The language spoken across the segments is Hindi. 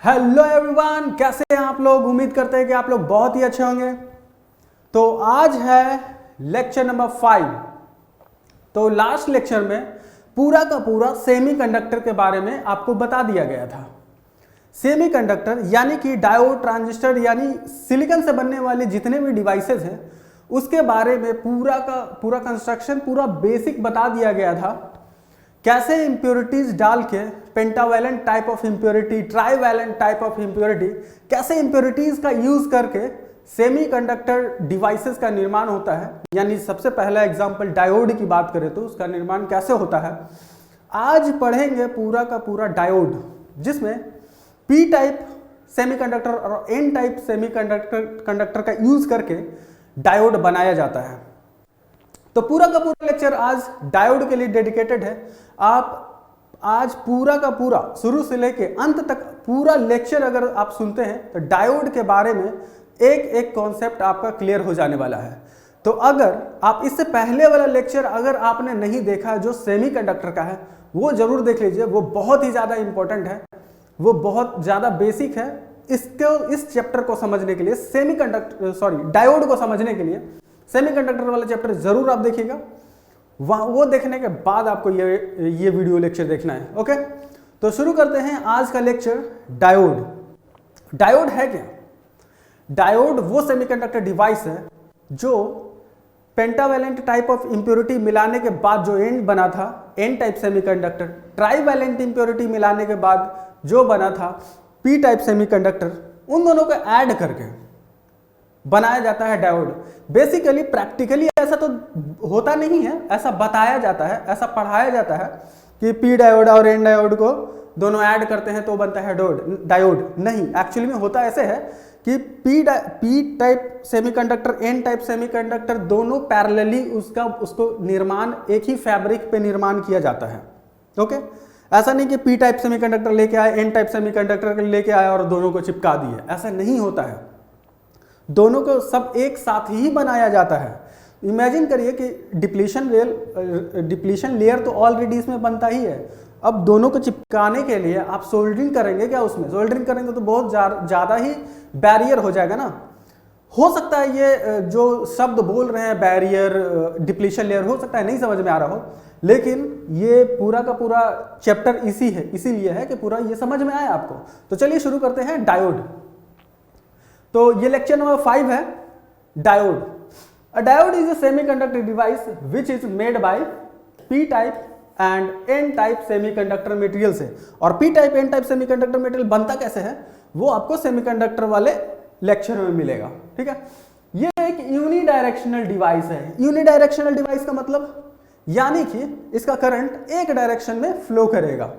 हेलो एवरीवन, कैसे हैं आप लोग। उम्मीद करते हैं कि आप लोग बहुत ही अच्छे होंगे। तो आज है लेक्चर नंबर 5। तो लास्ट लेक्चर में पूरा का पूरा सेमीकंडक्टर के बारे में आपको बता दिया गया था। सेमीकंडक्टर यानी कि डायोड, ट्रांजिस्टर यानी सिलिकॉन से बनने वाले जितने भी डिवाइसेस हैं उसके बारे में पूरा का पूरा कंस्ट्रक्शन, पूरा बेसिक बता दिया गया था। कैसे इंप्योरिटीज डाल के pentavalent type of impurity, trivalent type of impurity, कैसे इंप्योरिटीज का यूज करके सेमीकंडक्टर डिवाइसेस का निर्माण होता है। यानी सबसे पहला एग्जांपल डायोड की बात करें तो उसका निर्माण कैसे होता है। आज पढ़ेंगे पूरा का पूरा डायोड, जिसमें पी टाइप सेमीकंडक्टर और एन टाइप सेमीकंडक्टर का यूज करके डायोड बनाया जाता है। तो पूरा का पूरा लेक्चर आज डायोड के लिए डेडिकेटेड है। आप आज पूरा का पूरा शुरू से लेके अंत तक पूरा लेक्चर अगर आप सुनते हैं तो डायोड के बारे में एक एक कॉन्सेप्ट आपका क्लियर हो जाने वाला है। तो अगर आप इससे पहले वाला लेक्चर अगर आपने नहीं देखा जो सेमीकंडक्टर का है वो जरूर देख लीजिए। वो बहुत ही ज़्यादा इंपॉर्टेंट है, वो बहुत ज़्यादा बेसिक है। इस चैप्टर को समझने के लिए डायोड को समझने के लिए सेमीकंडक्टर वाला चैप्टर जरूर आप देखिएगा। वो देखने के बाद आपको ये वीडियो लेक्चर देखना है। ओके, तो शुरू करते हैं आज का लेक्चर। डायोड है क्या? डायोड वो सेमीकंडक्टर डिवाइस है जो पेंटावैलेंट टाइप ऑफ इंप्योरिटी मिलाने के बाद जो एंड बना था N type semiconductor, trivalent impurity मिलाने के बाद जो बना था पी टाइप सेमीकंडक्टर, उन दोनों को ऐड करके बनाया जाता है डायोड। बेसिकली प्रैक्टिकली ऐसा तो होता नहीं है, ऐसा बताया जाता है, ऐसा पढ़ाया जाता है कि पी डायोड और एन डायोड को दोनों ऐड करते हैं तो बनता है डायोड। नहीं, एक्चुअली में होता ऐसे है कि P type semiconductor, N type semiconductor दोनों पैरेलली उसको निर्माण एक ही फैब्रिक पे निर्माण किया जाता है। ओके, ऐसा नहीं कि पी टाइप सेमीकंडक्टर लेके आए, एन टाइप सेमीकंडक्टर लेके आए और दोनों को चिपका दिए, ऐसा नहीं होता है। दोनों को सब एक साथ ही बनाया जाता है। इमेजिन करिए कि डिप्लीशन लेयर तो ऑलरेडी इसमें बनता ही है। अब दोनों को चिपकाने के लिए आप सोल्डरिंग करेंगे क्या? उसमें सोल्डरिंग करेंगे तो बहुत ज़्यादा ही बैरियर हो जाएगा ना। हो सकता है ये जो शब्द बोल रहे हैं बैरियर, डिप्लीशन लेयर, हो सकता है नहीं समझ में आ रहा हो, लेकिन ये पूरा का पूरा चैप्टर इसीलिए है कि पूरा ये समझ में आए आपको। तो चलिए शुरू करते हैं डायोड। तो ये लेक्चर नंबर 5 है, diode. A diode is a semiconductor device which is made by P type and N type semiconductor material से। और P type N type semiconductor material बनता कैसे है वो आपको सेमीकंडक्टर वाले लेक्चर में मिलेगा। ठीक है, ये एक यूनिडायरेक्शनल डिवाइस है। यूनिडायरेक्शनल डिवाइस का मतलब यानी कि इसका करंट एक डायरेक्शन में फ्लो करेगा,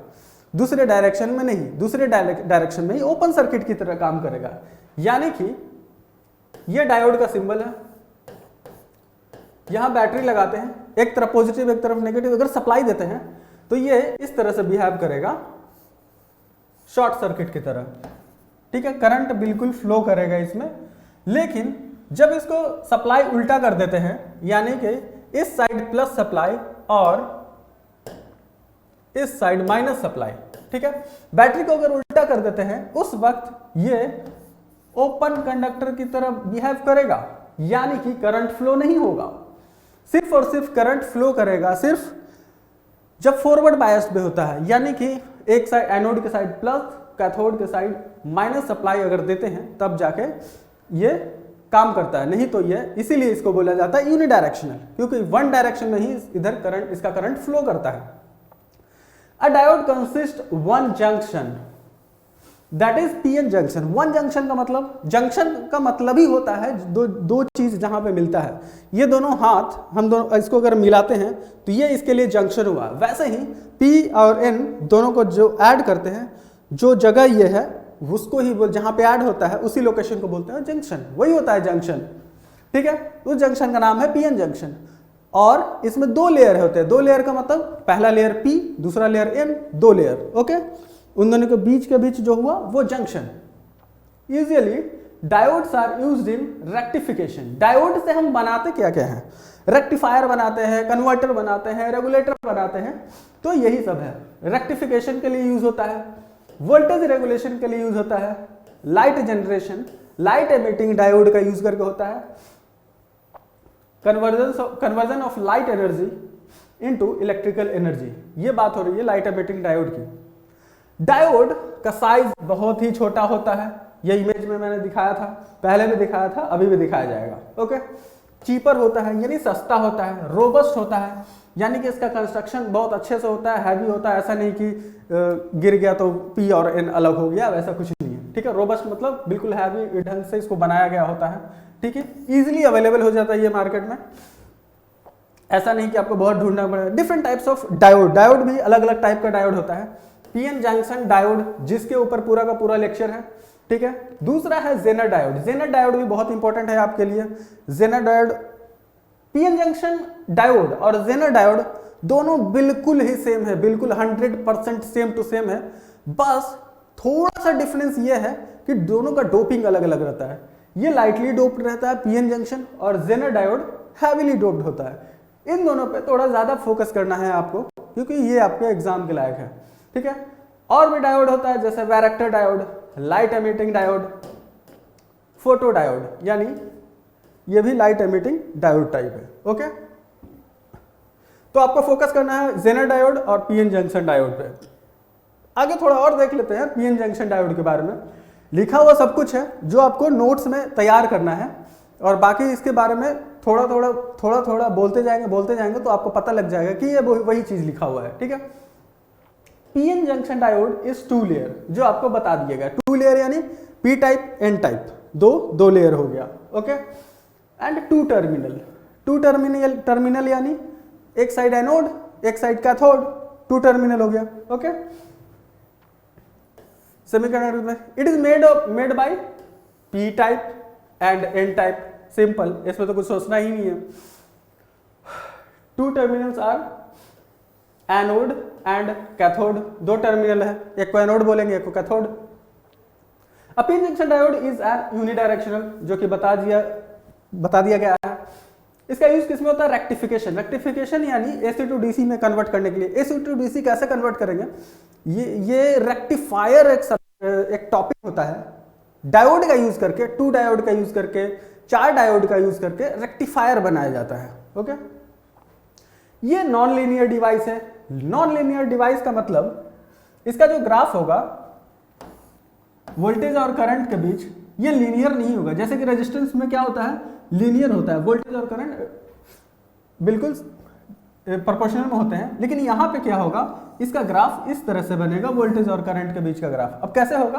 दूसरे डायरेक्शन में नहीं, दूसरे डायरेक्शन में ही ओपन सर्किट की तरह काम करेगा। यानी कि ये डायोड का सिंबल है, यहां बैटरी लगाते हैं, एक तरफ पॉजिटिव एक तरफ नेगेटिव, अगर सप्लाई देते हैं तो ये इस तरह से बिहेव करेगा, शॉर्ट सर्किट की तरह। ठीक है, करंट बिल्कुल फ्लो करेगा इसमें। लेकिन जब इसको सप्लाई उल्टा कर देते हैं, यानी कि इस साइड प्लस सप्लाई और इस साइड माइनस सप्लाई, ठीक है, बैटरी को अगर उल्टा कर देते हैं उस वक्त ये ओपन कंडक्टर की तरह बिहेव करेगा, यानी कि करंट फ्लो नहीं होगा, सिर्फ और सिर्फ करंट फ्लो करेगा सिर्फ जब फॉरवर्ड बायस्ड में होता है। यानी कि एक साइड एनोड के साइड प्लस, कैथोड के साइड माइनस सप्लाई अगर देते हैं तब जाके ये काम करता है, नहीं तो ये, इसीलिए इसको बोला जाता है यूनिडायरेक्शनल, क्योंकि वन डायरेक्शन में ही इधर इसका करंट फ्लो करता है। अ diode consist one junction, that is PN junction. One junction का मतलब, जंक्शन का मतलब ही होता है दो चीज जहां पे मिलता है। ये दोनों हाथ हम दोनों इसको अगर मिलाते हैं तो ये इसके लिए जंक्शन हुआ। वैसे ही पी और एन दोनों को जो ऐड करते हैं, जो जगह ये है उसको ही जहां पे ऐड होता है उसी लोकेशन को बोलते हैं जंक्शन, वही होता है जंक्शन। ठीक है, उस जंक्शन का नाम है पीएन जंक्शन। और इसमें दो लेयर होते हैं। दो लेयर का मतलब पहला लेयर पी, दूसरा लेयर एन, दो लेयर। ओके, उन दोनों के बीच जो हुआ वो junction. Usually diodes are used in rectification. Diode से हम बनाते क्या क्या है? रेक्टिफायर बनाते हैं, कन्वर्टर बनाते हैं, रेगुलेटर बनाते हैं, तो यही सब है, रेक्टिफिकेशन के लिए यूज होता है। वोल्टेज रेगुलेशन के लिए यूज होता है, light generation, light emitting diode का यूज करके होता है, conversion of light energy into electrical energy. ये बात हो रही है लाइट एमिटिंग डायोड की। डायोड का साइज बहुत ही छोटा होता है, ये इमेज में मैंने दिखाया था, पहले भी दिखाया था, अभी भी दिखाया जाएगा। ओके, चीपर होता है यानी सस्ता होता है, रोबस्ट होता है यानी कि इसका कंस्ट्रक्शन बहुत अच्छे से होता है, हैवी होता है, ऐसा नहीं कि गिर गया तो पी और एन अलग हो गया, वैसा कुछ नहीं है। ठीक है, रोबस्ट मतलब बिल्कुल हैवी ढंग से इसको बनाया गया होता है। ठीक है, इजीली अवेलेबल हो जाता है ये मार्केट में, ऐसा नहीं कि आपको बहुत ढूंढना पड़ेगा। Different types of diode, diode भी अलग अलग टाइप का डायोड होता है। पीएन जंक्शन डायोड, जिसके ऊपर पूरा का पूरा लेक्चर है। ठीक है, दूसरा है जेनर डायोड। जेनर डायोड भी बहुत इंपॉर्टेंट है आपके लिए। Zener diode, PN junction diode और जेनर डायोड दोनों बिल्कुल ही सेम है, बिल्कुल 100% सेम टू सेम है, बस थोड़ा सा डिफरेंस ये है कि दोनों का डोपिंग अलग अलग रहता है। ये लाइटली डोप्ड रहता है पीएन जंक्शन, और जेनर डायोड हैवीली डोप्ड होता है। इन दोनों पे थोड़ा ज्यादा फोकस करना है आपको, क्योंकि ये आपके एग्जाम के लायक है। ठीक है, और भी डायोड होता है जैसे varactor diode, light emitting diode, photo diode, यानी ये भी लाइट एमिटिंग डायोड टाइप है। ओके, तो आपको फोकस करना है जेनर डायोड और पीएन जंक्शन डायोड पे। आगे थोड़ा और देख लेते हैं पीएन जंक्शन डायोड के बारे में। लिखा हुआ सब कुछ है जो आपको नोट्स में तैयार करना है, और बाकी इसके बारे में थोड़ा थोड़ा बोलते जाएंगे तो आपको पता लग जाएगा कि ये वही चीज लिखा हुआ है। ठीक है, PN junction diode is 2 layer, जो आपको बता दिएगा। 2 लेयर यानी पी टाइप एन टाइप, दो लेयर हो गया। ओके, एंड 2 टर्मिनल, 2 टर्मिनल यानी एक साइड एनोड एक साइड कैथोड, 2 टर्मिनल हो गया। ओके, सेमीकंडक्टर में it is made by P type and N type, simple, इसमें तो कुछ सोचना ही नहीं है। 2 terminals are anode and cathode, 2 terminal है, एक को एनोड बोलेंगे एक को cathode. A PN junction diode is an unidirectional, जो कि बता दिया गया है। इसका यूज किसमें होता है? रेक्टिफिकेशन। रेक्टिफिकेशन यानी एसी टू डीसी में कन्वर्ट करने के लिए। एसी टू डीसी कैसे कन्वर्ट करेंगे? ये रेक्टिफायर एक टॉपिक होता है, डायोड का यूज करके, 2 डायोड का यूज करके, 4 डायोड का यूज करके रेक्टिफायर बनाया जाता है। ओके, ये नॉन लीनियर डिवाइस है। नॉन लीनियर डिवाइस का मतलब इसका जो ग्राफ होगा वोल्टेज और करंट के बीच, ये लीनियर नहीं होगा। जैसे कि रेजिस्टेंस में क्या होता है? लीनियर होता है, वोल्टेज और करंट बिल्कुल प्रोपोर्शनल में होते हैं। लेकिन यहां पे क्या होगा? इसका ग्राफ इस तरह से बनेगा, वोल्टेज और करंट के बीच का ग्राफ। अब कैसे होगा,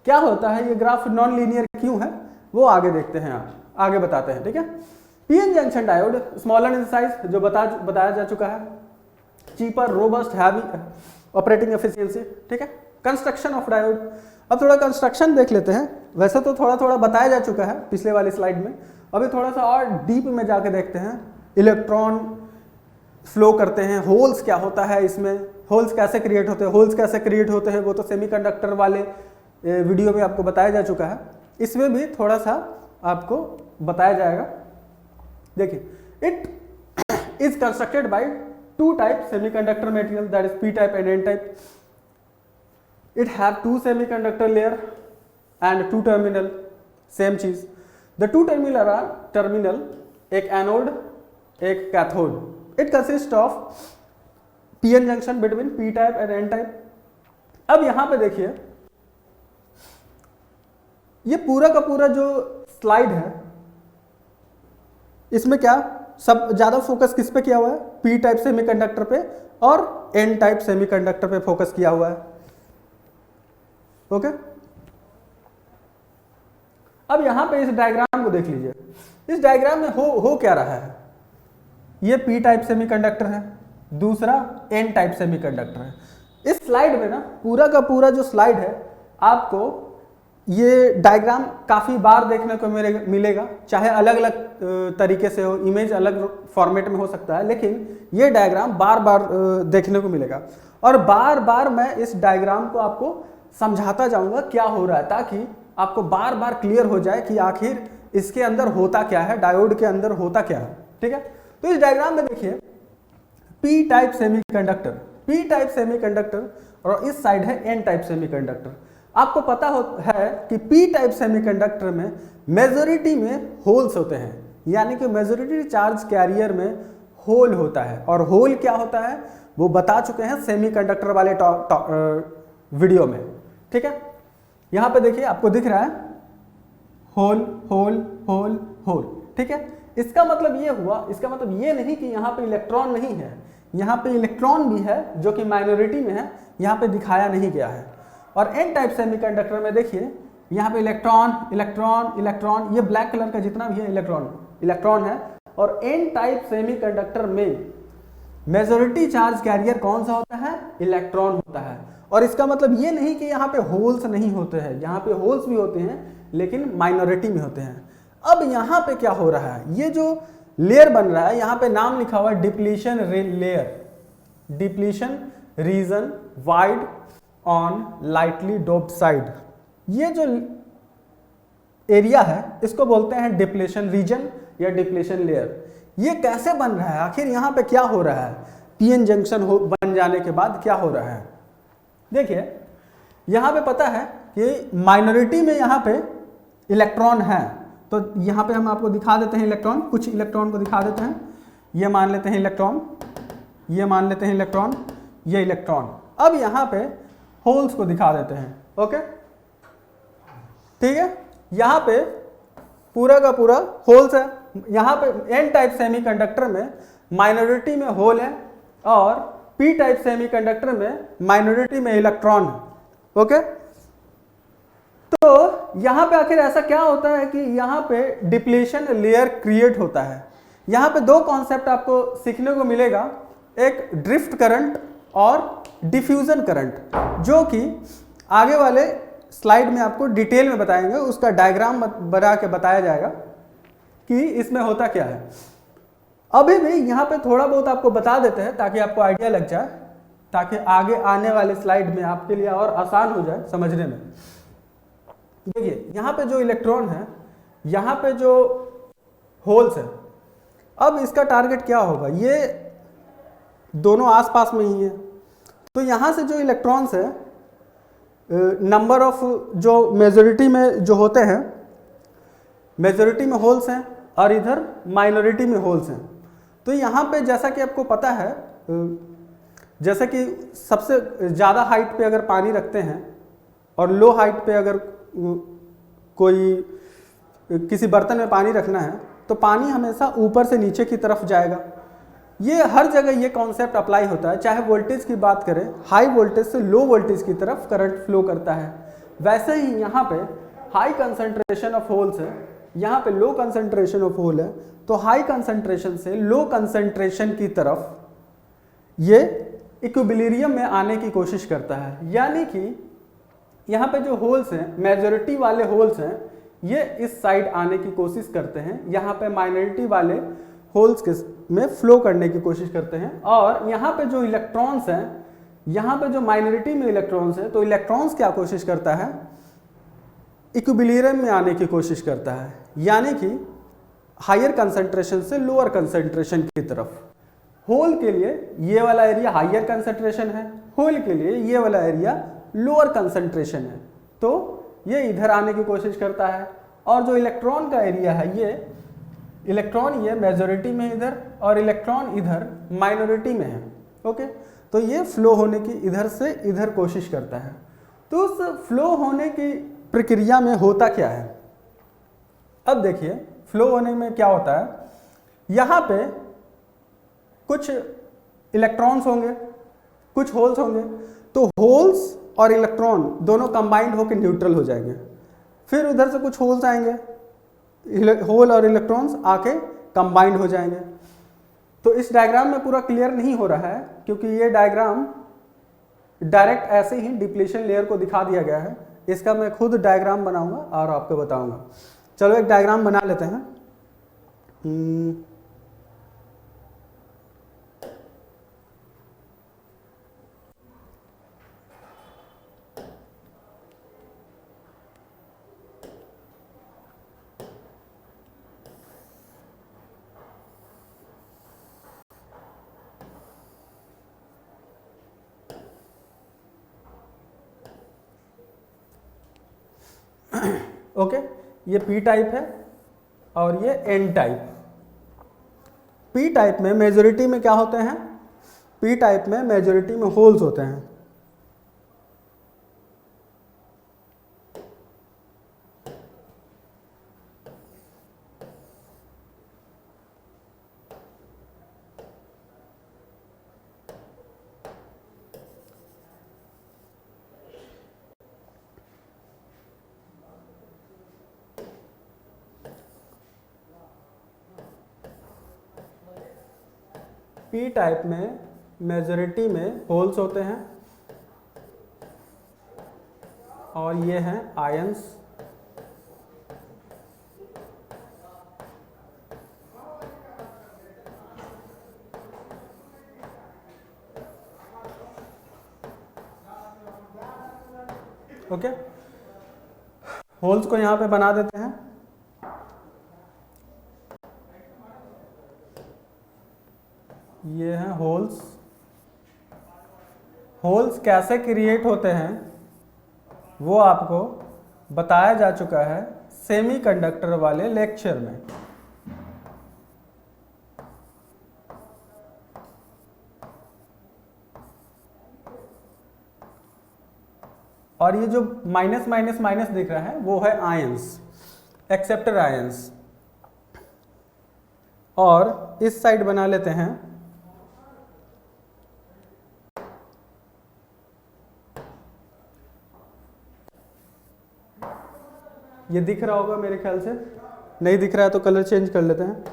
क्या होता है, ये ग्राफ नॉन लीनियर क्यों है वो आगे देखते हैं, आगे बताते हैं। ठीक है, PN junction diode smaller in size, जो बताया जा चुका है, cheaper, robust, heavy operating efficiency. ठीक है, कंस्ट्रक्शन ऑफ डायोड। अब थोड़ा कंस्ट्रक्शन देख लेते हैं। वैसे तो थोड़ा बताया जा चुका है पिछले वाली स्लाइड में, अभी थोड़ा सा और डीप में जाके देखते हैं। इलेक्ट्रॉन फ्लो करते हैं, होल्स क्या होता है इसमें, होल्स कैसे क्रिएट होते हैं, होल्स कैसे क्रिएट होते हैं वो तो सेमीकंडक्टर वाले वीडियो में आपको बताया जा चुका है। इसमें भी थोड़ा सा आपको बताया जाएगा। देखिए, it is constructed by 2 type semiconductor material, that is p type and n type. It have 2 semiconductor layer and 2 terminal, same चीज। The 2 terminal एक एनोड एक cathode. It consists of pn junction between p type and n type। अब यहां पे देखिए, ये पूरा का पूरा जो स्लाइड है, इसमें क्या सब ज्यादा फोकस किस पे किया हुआ है? पी टाइप सेमीकंडक्टर पे और एन टाइप सेमीकंडक्टर पे फोकस किया हुआ है। ओके, अब यहां पे इस डायग्राम को देख लीजिए। इस डायग्राम में हो क्या रहा है? ये पी टाइप सेमीकंडक्टर है, दूसरा एन टाइप सेमीकंडक्टर है। इस स्लाइड में ना पूरा का पूरा जो स्लाइड है, आपको ये डायग्राम काफ़ी बार देखने को मिलेगा, चाहे अलग अलग तरीके से हो, इमेज अलग फॉर्मेट में हो सकता है, लेकिन ये डायग्राम बार बार देखने को मिलेगा। और बार बार मैं इस डायग्राम को आपको समझाता जाऊंगा क्या हो रहा है, ताकि आपको बार बार क्लियर हो जाए कि आखिर इसके अंदर होता क्या है, डायोड के अंदर होता क्या है। ठीक है, तो इस डायग्राम में देखिए, पी टाइप सेमीकंडक्टर और इस साइड है एन टाइप सेमीकंडक्टर। आपको पता है कि पी टाइप सेमीकंडक्टर में मेजॉरिटी में होल्स होते हैं, यानी कि मेजॉरिटी चार्ज कैरियर में होल होता है। और होल क्या होता है वो बता चुके हैं सेमीकंडक्टर वाले वीडियो में, ठीक है। यहां पे देखिए आपको दिख रहा है होल होल होल होल, ठीक है। इसका मतलब ये हुआ, इसका मतलब ये नहीं कि यहाँ पे इलेक्ट्रॉन नहीं है, यहाँ पे इलेक्ट्रॉन भी है जो कि माइनॉरिटी में है, यहाँ पे दिखाया नहीं गया है। और एन टाइप सेमीकंडक्टर में देखिए यहाँ पे इलेक्ट्रॉन इलेक्ट्रॉन इलेक्ट्रॉन, ये ब्लैक कलर का जितना भी है इलेक्ट्रॉन इलेक्ट्रॉन है। और एन टाइप सेमीकंडक्टर में मेजॉरिटी चार्ज कैरियर कौन सा होता है, इलेक्ट्रॉन होता है। और इसका मतलब ये नहीं कि यहाँ पे होल्स नहीं होते हैं, यहाँ पे होल्स भी होते हैं लेकिन माइनॉरिटी में होते हैं। अब यहाँ पे क्या हो रहा है, ये जो लेयर बन रहा है यहाँ पे नाम लिखा हुआ है depletion layer, depletion region wide on lightly doped side. ये जो एरिया है इसको बोलते हैं डिप्लीशन रीजन या डिप्लीशन लेयर। ये कैसे बन रहा है, आखिर यहाँ पे क्या हो रहा है, पीएन जंक्शन बन जाने के बाद क्या हो रहा है। देखिए यहाँ पे पता है कि माइनॉरिटी में यहाँ पे इलेक्ट्रॉन है, तो यहाँ पे हम आपको दिखा देते हैं इलेक्ट्रॉन, कुछ इलेक्ट्रॉन को दिखा देते हैं। ये मान लेते हैं इलेक्ट्रॉन, ये मान लेते हैं इलेक्ट्रॉन, ये इलेक्ट्रॉन। अब यहाँ पे होल्स को दिखा देते हैं, ओके ठीक है। यहाँ पे पूरा का पूरा होल्स है। यहाँ पे एन टाइप सेमीकंडक्टर में माइनॉरिटी में होल है और पी टाइप सेमीकंडक्टर में माइनॉरिटी में इलेक्ट्रॉन है, ओके। तो यहाँ पे आखिर ऐसा क्या होता है कि यहाँ पे डिप्लीशन लेयर क्रिएट होता है। यहाँ पे दो कॉन्सेप्ट आपको सीखने को मिलेगा, एक ड्रिफ्ट करंट और डिफ्यूजन करंट, जो कि आगे वाले स्लाइड में आपको डिटेल में बताएंगे, उसका डायग्राम बना के बताया जाएगा कि इसमें होता क्या है। अभी भी यहाँ पे थोड़ा बहुत आपको बता देते हैं ताकि आपको आइडिया लग जाए, ताकि आगे आने वाले स्लाइड में आपके लिए और आसान हो जाए समझने में। देखिए यहाँ पे जो इलेक्ट्रॉन है, यहाँ पे जो होल्स है, अब इसका टारगेट क्या होगा, ये दोनों आसपास में ही है। तो यहाँ से जो इलेक्ट्रॉन्स है, नंबर ऑफ जो मेजॉरिटी में जो होते हैं, मेजॉरिटी में होल्स हैं और इधर माइनॉरिटी में होल्स हैं। तो यहाँ पे जैसा कि आपको पता है, जैसे कि सबसे ज़्यादा हाइट पे अगर पानी रखते हैं और लो हाइट पे अगर कोई किसी बर्तन में पानी रखना है तो पानी हमेशा ऊपर से नीचे की तरफ जाएगा। ये हर जगह ये कॉन्सेप्ट अप्लाई होता है, चाहे वोल्टेज की बात करें, हाई वोल्टेज से लो वोल्टेज की तरफ करंट फ्लो करता है। वैसे ही यहाँ पे हाई कंसंट्रेशन ऑफ होल्स है, यहाँ पे लो कंसंट्रेशन ऑफ होल है, तो हाई कंसंट्रेशन से लो कंसंट्रेशन की तरफ ये इक्विलिब्रियम में आने की कोशिश करता है। यानी कि यहाँ पे जो होल्स हैं, मेजॉरिटी वाले होल्स हैं, ये इस साइड आने की कोशिश करते हैं, यहाँ पे माइनॉरिटी वाले होल्स के में फ्लो करने की कोशिश करते हैं। और यहाँ पे जो इलेक्ट्रॉन्स हैं, यहाँ पे जो माइनॉरिटी में इलेक्ट्रॉन्स हैं, तो इलेक्ट्रॉन्स क्या कोशिश करता है, इक्विलिब्रियम में आने की कोशिश करता है, यानी कि हायर कंसंट्रेशन से लोअर कंसंट्रेशन की तरफ। होल के लिए ये वाला एरिया हायर कंसंट्रेशन है, होल के लिए ये वाला एरिया लोअर कंसंट्रेशन है, तो ये इधर आने की कोशिश करता है। और जो इलेक्ट्रॉन का एरिया है, ये इलेक्ट्रॉन ये मेजॉरिटी में इधर और इलेक्ट्रॉन इधर माइनॉरिटी में है, ओके। तो ये फ्लो होने की इधर से इधर कोशिश करता है। तो उस फ्लो होने की प्रक्रिया में होता क्या है, अब देखिए फ्लो होने में क्या होता है, यहाँ पे कुछ इलेक्ट्रॉन्स होंगे, कुछ होल्स होंगे, तो होल्स और इलेक्ट्रॉन दोनों कंबाइंड होकर न्यूट्रल हो जाएंगे। फिर उधर से कुछ होल्स आएंगे, होल और इलेक्ट्रॉन्स आके कंबाइंड हो जाएंगे। तो इस डायग्राम में पूरा क्लियर नहीं हो रहा है क्योंकि ये डायग्राम डायरेक्ट ऐसे ही डिप्लीशन लेयर को दिखा दिया गया है। इसका मैं खुद डायग्राम बनाऊंगा और आपको बताऊंगा। चलो एक डायग्राम बना लेते हैं। ओके, ये पी टाइप है और ये एन टाइप। पी टाइप में मेजॉरिटी में क्या होते हैं, पी टाइप में मेजॉरिटी में होल्स होते हैं। पी टाइप में मेजॉरिटी में होल्स होते हैं और ये हैं आयंस। ओके, होल्स को यहां पे बना देते हैं। ये हैं होल्स। होल्स कैसे क्रिएट होते हैं वो आपको बताया जा चुका है सेमीकंडक्टर वाले लेक्चर में। और ये जो माइनस माइनस माइनस दिख रहा है वो है आयंस, एक्सेप्टर आयंस। और इस साइड बना लेते हैं ये दिख रहा होगा मेरे ख्याल से, नहीं दिख रहा है तो कलर चेंज कर लेते हैं।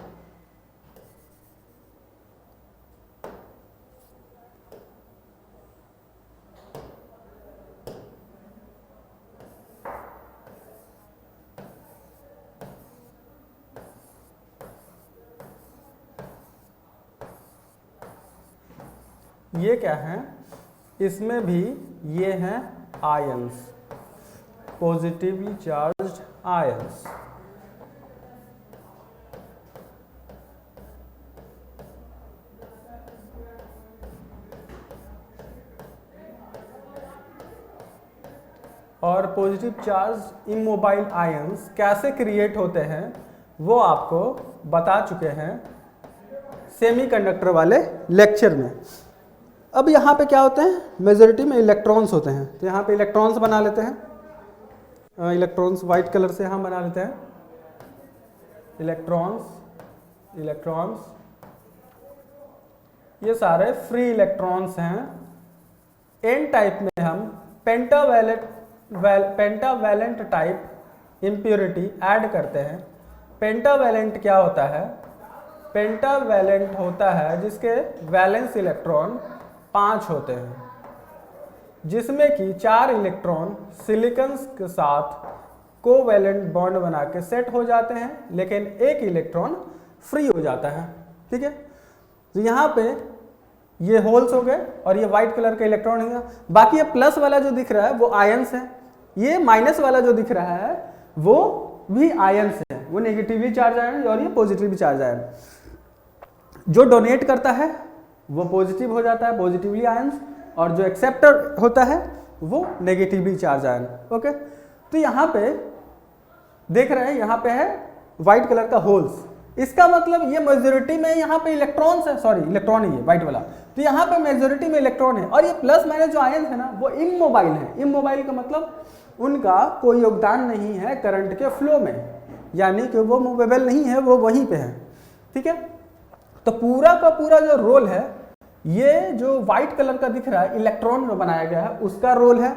ये क्या है, इसमें भी ये हैं आयंस, पॉजिटिवली चार्ज्ड आयंस। और पॉजिटिव चार्ज इमोबाइल आयंस कैसे क्रिएट होते हैं वो आपको बता चुके हैं सेमीकंडक्टर वाले लेक्चर में। अब यहाँ पे क्या होते हैं, मेजॉरिटी में इलेक्ट्रॉन्स होते हैं, तो यहाँ पे इलेक्ट्रॉन्स बना लेते हैं। इलेक्ट्रॉन्स वाइट कलर से हम बना लेते हैं, इलेक्ट्रॉन्स इलेक्ट्रॉन्स। ये सारे फ्री इलेक्ट्रॉन्स हैं। एन टाइप में हम पेंटावैलेंट टाइप इम्प्योरिटी ऐड करते हैं। पेंटावैलेंट क्या होता है, पेंटावैलेंट होता है जिसके वैलेंस इलेक्ट्रॉन 5 होते हैं, जिसमें कि 4 इलेक्ट्रॉन सिलिकॉन के साथ कोवैलेंट बॉन्ड बना के सेट हो जाते हैं, लेकिन एक इलेक्ट्रॉन फ्री हो जाता है। ठीक है, तो यहाँ पे ये होल्स हो गए और ये व्हाइट कलर का इलेक्ट्रॉन है। बाकी ये प्लस वाला जो दिख रहा है वो आयंस है, ये माइनस वाला जो दिख रहा है वो भी आयंस है, वो नेगेटिवली चार्ज आयन और ये पॉजिटिवली चार्ज आयन। जो डोनेट करता है वो पॉजिटिव हो जाता है, पॉजिटिवली आयंस, और जो एक्सेप्टर होता है वो नेगेटिवली चार्ज आयन। ओके, तो यहाँ पे देख रहे हैं, यहाँ पे है व्हाइट कलर का होल्स, इसका मतलब ये मेजॉरिटी में यहाँ पे इलेक्ट्रॉन्स है, सॉरी इलेक्ट्रॉन ही है व्हाइट वाला, तो यहाँ पे मेजॉरिटी में इलेक्ट्रॉन है। और ये प्लस माइनस जो आयंस है ना वो इमोबाइल है। इमोबाइल का मतलब उनका कोई योगदान नहीं है करंट के फ्लो में, यानी कि वो मूवेबल नहीं है, वो वहीं पे है। ठीक है, तो पूरा का पूरा जो रोल है, ये जो व्हाइट कलर का दिख रहा है इलेक्ट्रॉन में बनाया गया है उसका रोल है,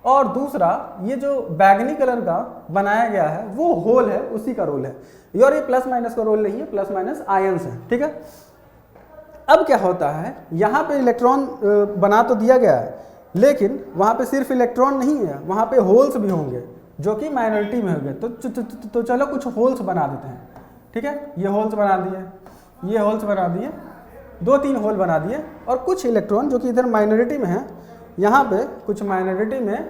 और दूसरा ये जो बैगनी कलर का बनाया गया है वो होल है, उसी का रोल है। और ये प्लस माइनस का रोल नहीं है, प्लस माइनस आयंस है। ठीक है, अब क्या होता है, यहाँ पे इलेक्ट्रॉन बना तो दिया गया है, लेकिन वहाँ पे सिर्फ इलेक्ट्रॉन नहीं है, वहाँ पे होल्स भी होंगे जो कि माइनॉरिटी में होंगे। तो चलो कुछ होल्स बना देते हैं। ठीक है, ये होल्स बना दिए, ये होल्स बना दिए, 2-3 होल बना दिए, और कुछ इलेक्ट्रॉन जो कि इधर माइनॉरिटी में है, यहाँ पे कुछ माइनॉरिटी में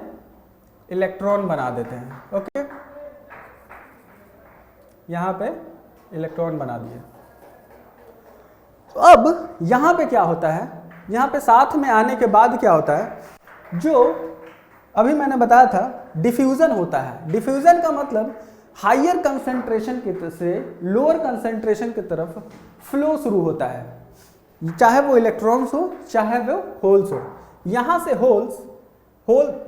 इलेक्ट्रॉन बना देते हैं। ओके, यहाँ पे इलेक्ट्रॉन बना दिए। तो अब यहाँ पे क्या होता है, यहाँ पे साथ में आने के बाद क्या होता है, जो अभी मैंने बताया था डिफ्यूजन होता है। डिफ्यूजन का मतलब हायर कंसंट्रेशन की से लोअर कंसंट्रेशन की तरफ फ्लो शुरू होता है, चाहे वो इलेक्ट्रॉन्स हो चाहे वो होल्स हो। यहाँ से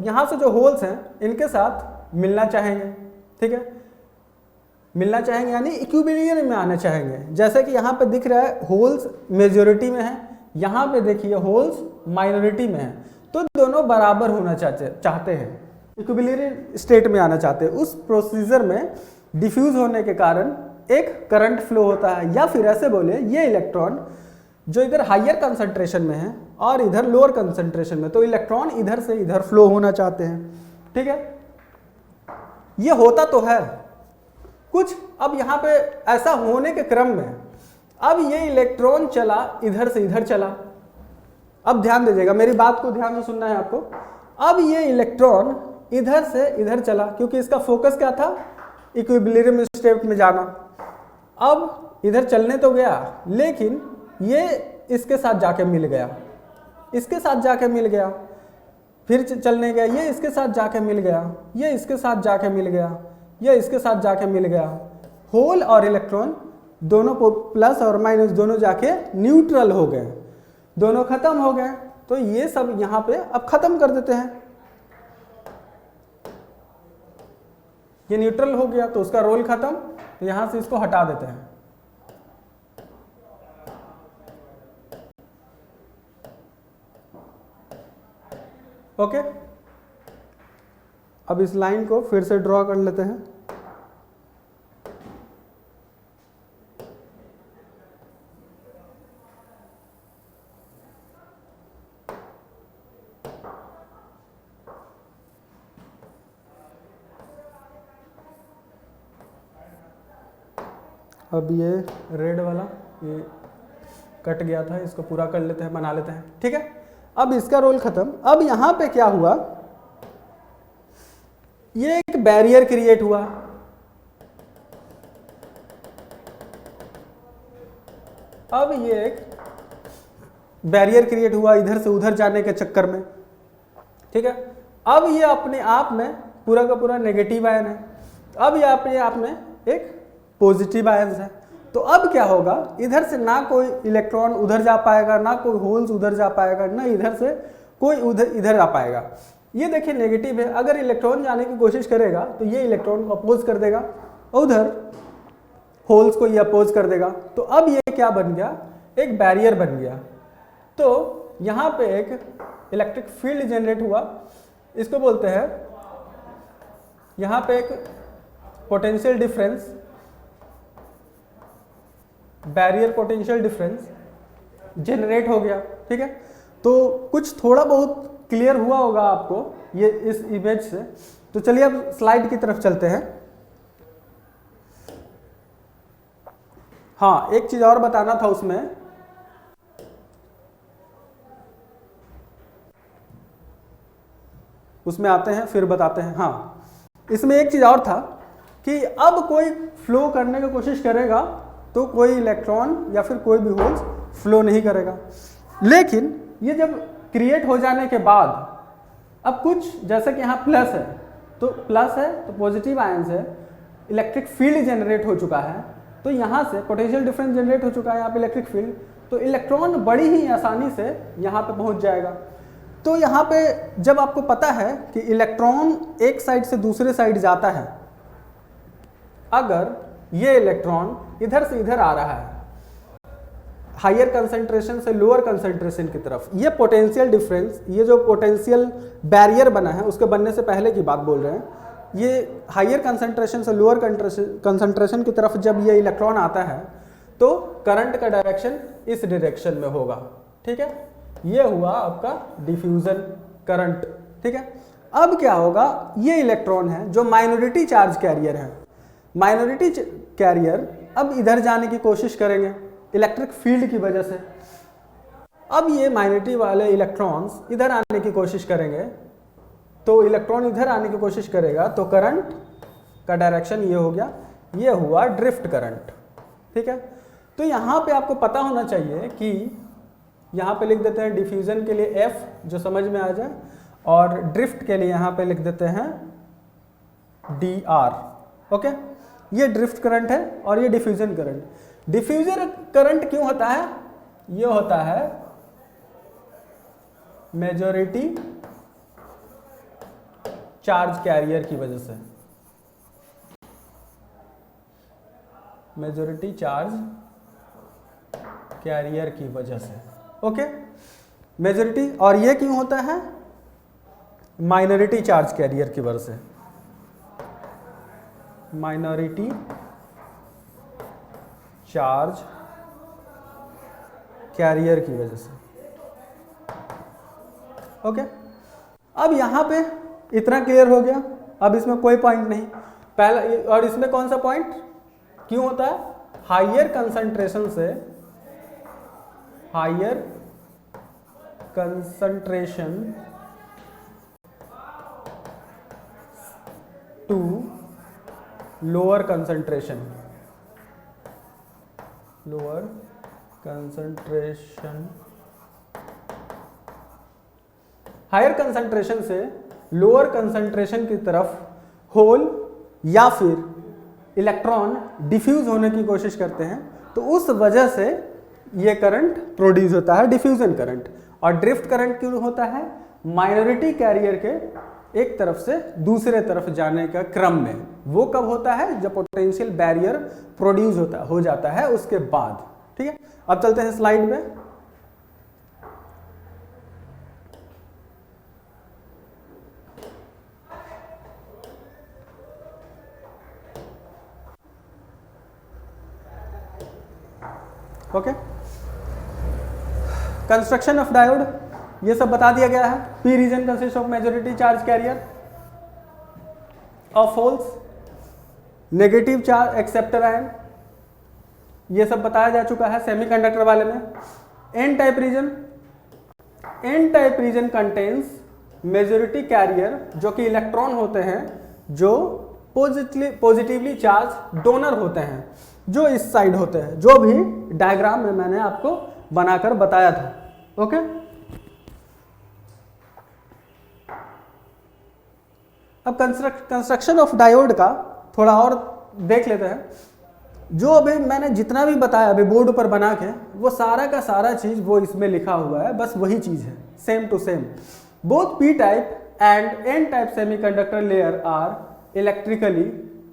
यहाँ से जो होल्स हैं इनके साथ मिलना चाहेंगे, ठीक है, मिलना चाहेंगे यानी इक्विलिब्रियम में आना चाहेंगे। जैसे कि यहाँ पे दिख रहा है होल्स मेजॉरिटी में है, यहाँ पे देखिए होल्स माइनॉरिटी में है, तो दोनों बराबर होना चाहते हैं, इक्विलिब्रियम स्टेट में आना चाहते हैं। उस प्रोसीजर में डिफ्यूज होने के कारण एक करंट फ्लो होता है, या फिर ऐसे बोले ये इलेक्ट्रॉन जो इधर हायर कंसंट्रेशन में है और इधर लोअर कंसंट्रेशन में, तो इलेक्ट्रॉन इधर से इधर फ्लो होना चाहते हैं, ठीक है। ये होता तो है कुछ, अब यहाँ पे ऐसा होने के क्रम में अब ये इलेक्ट्रॉन चला इधर से इधर चला। अब ध्यान दीजिएगा, मेरी बात को ध्यान से सुनना है आपको। अब ये इलेक्ट्रॉन इधर से इधर चला क्योंकि इसका फोकस क्या था, इक्विलिब्रियम स्टेट में जाना। अब इधर चलने तो गया, लेकिन ये इसके साथ जाके मिल गया, इसके साथ जाके मिल गया, फिर चलने गया, ये इसके साथ जाके मिल गया, ये इसके साथ जाके मिल गया, ये इसके साथ जाके मिल गया। होल और इलेक्ट्रॉन दोनों प्लस और माइनस दोनों जाके न्यूट्रल हो गए, दोनों खत्म हो गए। तो ये सब यहाँ पे अब खत्म कर देते हैं। ये न्यूट्रल हो गया तो उसका रोल खत्म, तो यहाँ से इसको हटा देते हैं। ओके, अब इस लाइन को फिर से ड्रॉ कर लेते हैं। अब ये रेड वाला ये कट गया था, इसको पूरा कर लेते हैं, बना लेते हैं, ठीक है। अब इसका रोल खत्म। अब यहां पे क्या हुआ, ये एक बैरियर क्रिएट हुआ। अब ये एक बैरियर क्रिएट हुआ इधर से उधर जाने के चक्कर में, ठीक है। अब ये अपने आप में पूरा का पूरा नेगेटिव आयन है, अब ये अपने आप में एक पॉजिटिव आयन है। तो अब क्या होगा, इधर से ना कोई इलेक्ट्रॉन उधर जा पाएगा, ना कोई होल्स उधर जा पाएगा, ना इधर से कोई इधर जा पाएगा। ये देखिए नेगेटिव है, अगर इलेक्ट्रॉन जाने की कोशिश करेगा तो ये इलेक्ट्रॉन को अपोज कर देगा, उधर होल्स को ये अपोज कर देगा। तो अब ये क्या बन गया, एक बैरियर बन गया। तो यहाँ पे एक इलेक्ट्रिक फील्ड जनरेट हुआ, इसको बोलते हैं, यहाँ पे एक potential difference, barrier potential difference generate हो गया, ठीक है। तो कुछ थोड़ा बहुत क्लियर हुआ होगा आपको ये इस इमेज से। तो चलिए अब स्लाइड की तरफ चलते हैं। हाँ, एक चीज और बताना था उसमें आते हैं फिर बताते हैं। हाँ, इसमें एक चीज और था कि अब कोई फ्लो करने की कोशिश करेगा तो कोई इलेक्ट्रॉन या फिर कोई भी होल्स फ्लो नहीं करेगा। लेकिन ये जब क्रिएट हो जाने के बाद अब कुछ, जैसे कि यहाँ प्लस है तो प्लस है तो पॉजिटिव आयंस है, इलेक्ट्रिक फील्ड जनरेट हो चुका है, तो यहाँ से पोटेंशियल डिफरेंस जनरेट हो चुका है यहाँ पे इलेक्ट्रिक फील्ड, तो इलेक्ट्रॉन बड़ी ही आसानी से यहाँ पे पहुँच जाएगा। तो यहाँ पे जब आपको पता है कि इलेक्ट्रॉन एक साइड से दूसरे साइड जाता है, अगर ये इलेक्ट्रॉन इधर से इधर आ रहा है हायर कंसंट्रेशन से लोअर कंसंट्रेशन की तरफ, ये पोटेंशियल डिफरेंस, ये जो पोटेंशियल बैरियर बना है उसके बनने से पहले की बात बोल रहे हैं, ये हायर कंसंट्रेशन से लोअर कंसंट्रेशन की तरफ जब ये इलेक्ट्रॉन आता है तो करंट का डायरेक्शन इस डायरेक्शन में होगा, ठीक है। ये हुआ आपका डिफ्यूजन करंट, ठीक है। अब क्या होगा, ये इलेक्ट्रॉन है जो माइनॉरिटी चार्ज कैरियर है, माइनॉरिटी कैरियर अब इधर जाने की कोशिश करेंगे इलेक्ट्रिक फील्ड की वजह से। अब ये माइनॉरिटी वाले इलेक्ट्रॉन्स इधर आने की कोशिश करेंगे, तो इलेक्ट्रॉन इधर आने की कोशिश करेगा तो करंट का डायरेक्शन ये हो गया, ये हुआ ड्रिफ्ट करंट, ठीक है। तो यहाँ पे आपको पता होना चाहिए कि यहाँ पे लिख देते हैं डिफ्यूजन के लिए F, जो समझ में आ जाए, और ड्रिफ्ट के लिए यहाँ पे लिख देते हैं DR। ओके, ये ड्रिफ्ट करंट है और ये डिफ्यूजन करंट। डिफ्यूजन करंट क्यों होता है? ये होता है मेजॉरिटी चार्ज कैरियर की वजह से, मेजॉरिटी चार्ज कैरियर की वजह से। ओके, मेजॉरिटी, और ये क्यों होता है? माइनॉरिटी चार्ज कैरियर की वजह से, माइनॉरिटी चार्ज कैरियर की वजह से। ओके, अब यहां पे इतना क्लियर हो गया। अब इसमें कोई पॉइंट नहीं पहला, और इसमें कौन सा पॉइंट क्यों होता है? हायर कंसंट्रेशन से, higher concentration to lower concentration, lower concentration, higher concentration से लोअर कंसंट्रेशन की तरफ होल या फिर इलेक्ट्रॉन डिफ्यूज होने की कोशिश करते हैं, तो उस वजह से ये करंट प्रोड्यूस होता है, डिफ्यूजन करंट। और ड्रिफ्ट करंट क्यों होता है? माइनॉरिटी कैरियर के एक तरफ से दूसरे तरफ जाने का क्रम में। वो कब होता है? जब पोटेंशियल बैरियर प्रोड्यूस हो जाता है उसके बाद। ठीक है, अब चलते हैं स्लाइड में। ओके, कंस्ट्रक्शन ऑफ डायोड ये सब बता दिया गया है। P region consist of majority charge carrier of holes, negative charge acceptor ion, ये सब बताया जा चुका है सेमीकंडक्टर वाले में। N type region, N type region contains majority carrier, जो कि इलेक्ट्रॉन होते हैं जो पॉजिटिवली चार्ज डोनर होते हैं, जो इस साइड होते हैं, जो भी डायग्राम में मैंने आपको बनाकर बताया था। ओके, अब कंस्ट्रक्शन ऑफ डायोड का थोड़ा और देख लेते हैं। जो अभी मैंने जितना भी बताया अभी बोर्ड पर बना के, वो सारा का सारा चीज वो इसमें लिखा हुआ है, बस वही चीज है, same to same. Both P type and N type semiconductor layer are electrically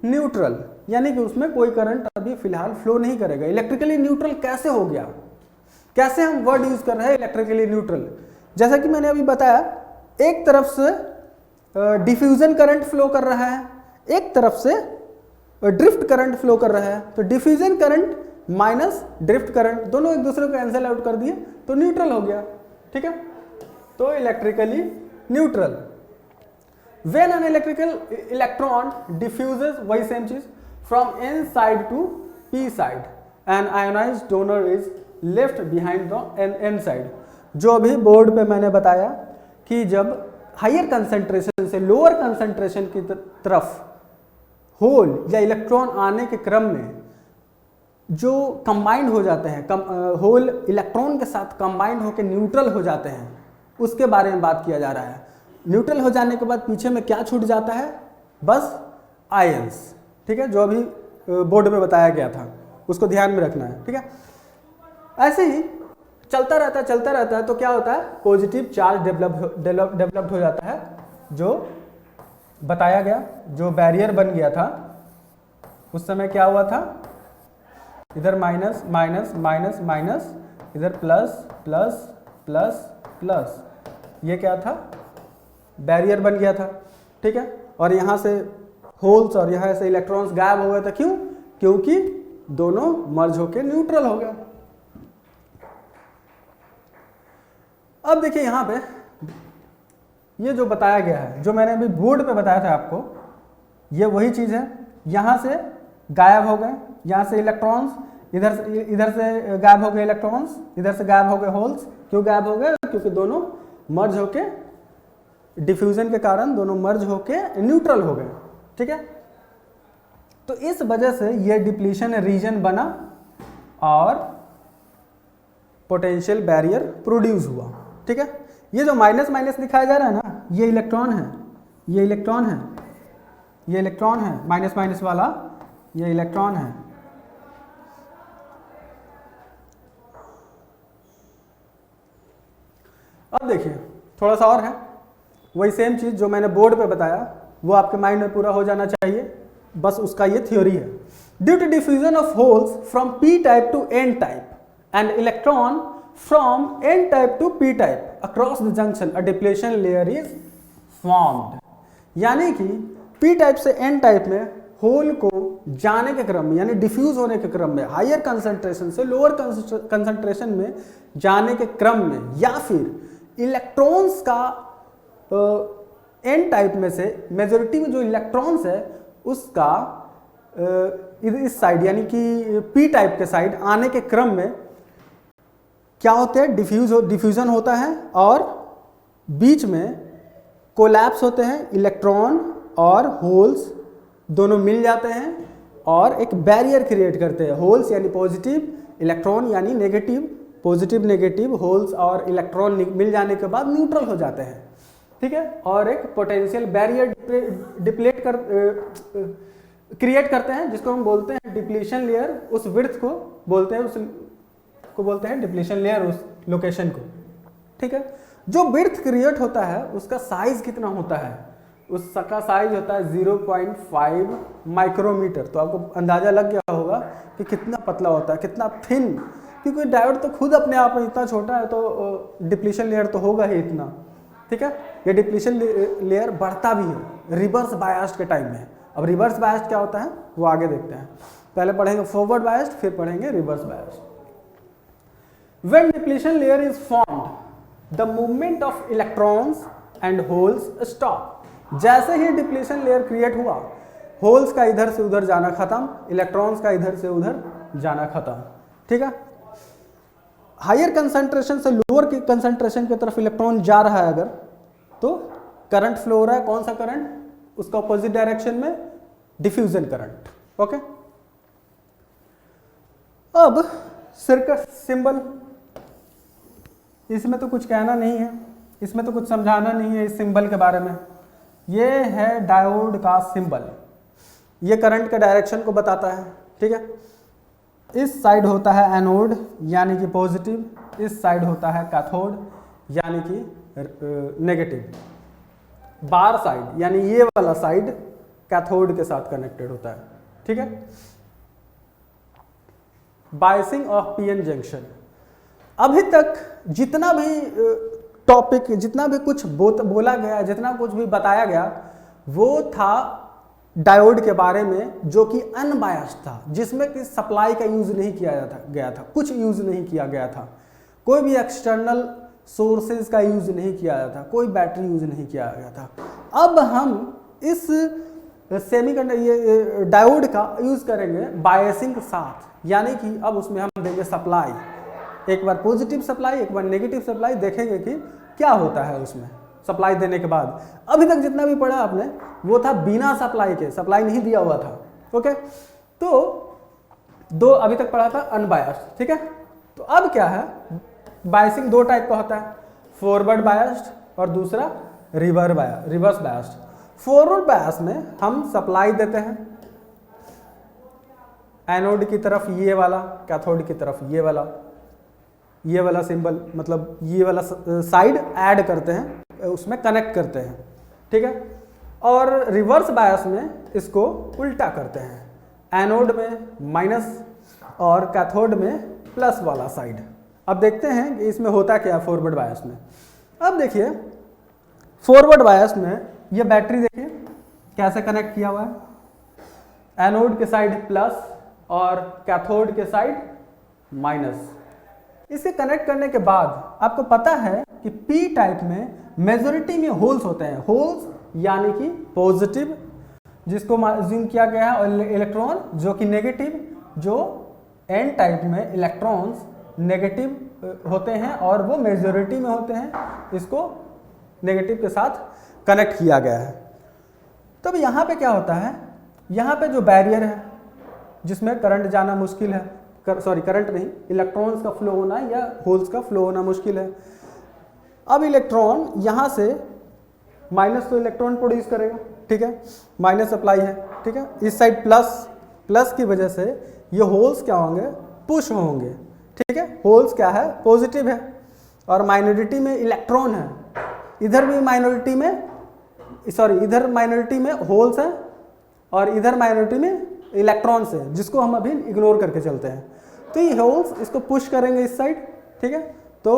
neutral, यानी कि उसमें कोई करंट अभी फिलहाल फ्लो नहीं करेगा। इलेक्ट्रिकली न्यूट्रल कैसे हो गया? कैसे हम वर्ड यूज कर रहे हैं इलेक्ट्रिकली न्यूट्रल? जैसा कि मैंने अभी बताया, एक तरफ से डिफ्यूजन करंट फ्लो कर रहा है, एक तरफ से ड्रिफ्ट करंट फ्लो कर रहा है। तो diffusion current minus drift current दोनों एक दूसरे को कैंसिल आउट कर दिए तो न्यूट्रल हो गया। ठीक है, तो electrically neutral. When an electrical electron diffuses, वही सेम चीज, from n side to p side, an ionized donor is left behind the n side। जो अभी बोर्ड पे मैंने बताया कि जब हायर कंसंट्रेशन से लोअर कंसंट्रेशन की तरफ होल या इलेक्ट्रॉन आने के क्रम में जो कंबाइंड हो जाते हैं, होल इलेक्ट्रॉन के साथ कंबाइंड होकर न्यूट्रल हो जाते हैं, उसके बारे में बात किया जा रहा है। न्यूट्रल हो जाने के बाद पीछे में क्या छूट जाता है? बस आयंस। ठीक है, जो अभी बोर्ड में बताया गया था, उसको ध्यान में रखना है। ठीक है, ऐसे ही चलता रहता है तो क्या होता है? पॉजिटिव चार्ज डेवलप्ड हो जाता है, जो बताया गया, जो बैरियर बन गया था उस समय क्या हुआ था? इधर माइनस माइनस माइनस माइनस, इधर प्लस प्लस प्लस प्लस, ये क्या था? बैरियर बन गया था। ठीक है, और यहाँ से होल्स और यहाँ से इलेक्ट्रॉन्स गायब हो गए थे। क्यों? क्योंकि दोनों मर्ज होकर न्यूट्रल हो गया। अब देखिए यहाँ पे ये जो बताया गया है, जो मैंने अभी बोर्ड पे बताया था आपको, ये वही चीज है। यहाँ से गायब हो गए, यहाँ से इलेक्ट्रॉन्स, इधर से गायब हो गए इलेक्ट्रॉन्स, इधर से गायब हो गए होल्स। क्यों गायब हो गए? क्योंकि दोनों मर्ज होके, डिफ्यूजन के कारण दोनों मर्ज होके न्यूट्रल हो गए। ठीक है, तो इस वजह से ये डिप्लीशन रीजन बना और पोटेंशियल बैरियर प्रोड्यूस हुआ। ठीक है, ये जो माइनस माइनस दिखाया जा रहा है ना, ये इलेक्ट्रॉन है, ये इलेक्ट्रॉन है, ये इलेक्ट्रॉन है, माइनस माइनस वाला ये इलेक्ट्रॉन है। अब देखिए थोड़ा सा और है, वही सेम चीज जो मैंने बोर्ड पे बताया वो आपके माइंड में पूरा हो जाना चाहिए, बस उसका ये थ्योरी है। Due to diffusion of holes from p type to n type and electron from n type to p type across the junction a depletion layer is formed. यानी कि p टाइप से n टाइप में होल को जाने के क्रम में, यानी डिफ्यूज होने के क्रम में, हायर कंसंट्रेशन से लोअर कंसंट्रेशन में जाने के क्रम में, या फिर इलेक्ट्रॉन्स का n टाइप में से मेजॉरिटी में जो इलेक्ट्रॉन्स है उसका इस साइड यानी कि p टाइप के साइड आने के क्रम में क्या होते हैं, डिफ्यूजन होता है और बीच में कोलैप्स होते हैं, इलेक्ट्रॉन और होल्स दोनों मिल जाते हैं और एक बैरियर क्रिएट करते हैं। होल्स यानी पॉजिटिव, इलेक्ट्रॉन यानी नेगेटिव, पॉजिटिव नेगेटिव होल्स और इलेक्ट्रॉन मिल जाने के बाद न्यूट्रल हो जाते हैं, ठीक है, और एक पोटेंशियल बैरियर डिप्लेट कर क्रिएट करते हैं जिसको हम बोलते हैं डिप्लीशन लेयर। उस विड्थ को बोलते हैं, उसको बोलते हैं डिप्लीशन लेयर, उस लोकेशन को, ठीक है। जो विड्थ क्रिएट होता है उसका साइज कितना होता है, उसका साइज होता है 0.5 माइक्रोमीटर। तो आपको अंदाजा लग गया होगा कि कितना पतला होता है, कितना थिन, क्योंकि डायोड तो खुद अपने आप में इतना छोटा है तो डिप्लीशन लेयर तो होगा ही इतना, ठीक है। ये डिप्लीशन लेयर बढ़ता भी है रिवर्स बायस्ड के टाइम में। अब रिवर्स बायस्ड क्या होता है वो आगे देखते हैं, पहले पढ़ेंगे फॉरवर्ड बायस्ड फिर पढ़ेंगे reverse biased. When depletion layer is formed, the movement of electrons and holes stop. जैसे ही डिप्लीशन लेयर क्रिएट हुआ, होल्स का इधर से उधर जाना खत्म, इलेक्ट्रॉन्स का इधर से उधर जाना खत्म, ठीक है। हायर कंसंट्रेशन से लोअर की कंसंट्रेशन की तरफ इलेक्ट्रॉन जा रहा है अगर, तो करंट फ्लो हो रहा है, कौन सा करंट, उसका ऑपोजिट डायरेक्शन में डिफ्यूजन करंट, ओके। अब सर्किट सिंबल, इसमें तो कुछ कहना नहीं है, इसमें तो कुछ समझाना नहीं है इस सिंबल के बारे में। ये है डायोड का सिंबल, ये करंट के डायरेक्शन को बताता है, ठीक है। इस साइड होता है एनोड यानी कि पॉजिटिव, इस साइड होता है कैथोड यानी कि नेगेटिव। बार साइड यानी ये वाला साइड कैथोड के साथ कनेक्टेड होता है, ठीक है। Biasing of PN junction. अभी तक जितना भी टॉपिक, जितना भी कुछ बोला गया, जितना कुछ भी बताया गया, वो था डायोड के बारे में जो कि अनबायस्ड था, जिसमें कि सप्लाई का यूज नहीं किया गया था, कुछ यूज नहीं किया गया था, कोई भी एक्सटर्नल सोर्सेज का यूज नहीं किया गया था, कोई बैटरी यूज नहीं किया गया था। अब हम इस सेमीकंडक्टर ये डायोड का यूज करेंगे बायसिंग के साथ, यानी कि अब उसमें हम देंगे सप्लाई, एक बार पॉजिटिव सप्लाई एक बार नेगेटिव सप्लाई, देखेंगे कि क्या होता है उसमें सप्लाई देने के बाद। अभी तक जितना भी पढ़ा आपने वो था बिना सप्लाई के, सप्लाई नहीं दिया हुआ था, ओके। तो दो अभी तक पढ़ा था अनबायस्ड, ठीक है। तो अब क्या है, बायसिंग दो टाइप का होता है, फॉरवर्ड बायस्ड और दूसरा रिवर्स बायस्ड। फॉरवर्ड बायस में हम सप्लाई देते हैं एनोड की तरफ ये वाला, कैथोड की तरफ ये वाला सिंबल, मतलब ये वाला साइड ऐड करते हैं, उसमें कनेक्ट करते हैं, ठीक है। और रिवर्स बायस में इसको उल्टा करते हैं, एनोड में माइनस और कैथोड में प्लस वाला साइड। अब देखते हैं कि इसमें होता क्या है फॉरवर्ड बायस में। अब देखिए फॉरवर्ड बायस में ये बैटरी देखिए कैसे कनेक्ट किया हुआ है, एनोड के साइड प्लस और कैथोड के साइड माइनस। इसे कनेक्ट करने के बाद आपको पता है कि पी टाइप में मेजॉरिटी में होल्स होते हैं, होल्स यानी कि पॉजिटिव जिसको अज्यूम किया गया है, और इलेक्ट्रॉन जो कि नेगेटिव, जो एन टाइप में इलेक्ट्रॉन्स नेगेटिव होते हैं और वो मेजॉरिटी में होते हैं, इसको नेगेटिव के साथ कनेक्ट किया गया है। तब यहाँ पे क्या होता है, यहाँ पे जो बैरियर है जिसमें करंट जाना मुश्किल है, सॉरी करंट नहीं, इलेक्ट्रॉन्स का फ्लो होना या होल्स का फ्लो होना मुश्किल है। अब इलेक्ट्रॉन यहाँ से माइनस तो इलेक्ट्रॉन प्रोड्यूस करेगा, ठीक है, माइनस अप्लाई है, ठीक है, इस साइड प्लस, प्लस की वजह से ये होल्स क्या होंगे, पुश होंगे, ठीक है, होल्स क्या है, पॉजिटिव है, और माइनॉरिटी में इलेक्ट्रॉन है, इधर भी माइनॉरिटी में, सॉरी इधर माइनॉरिटी में होल्स है और इधर माइनॉरिटी में इलेक्ट्रॉन्स है, जिसको हम अभी इग्नोर करके चलते हैं। तो ये होल्स इसको पुश करेंगे इस साइड, ठीक है, तो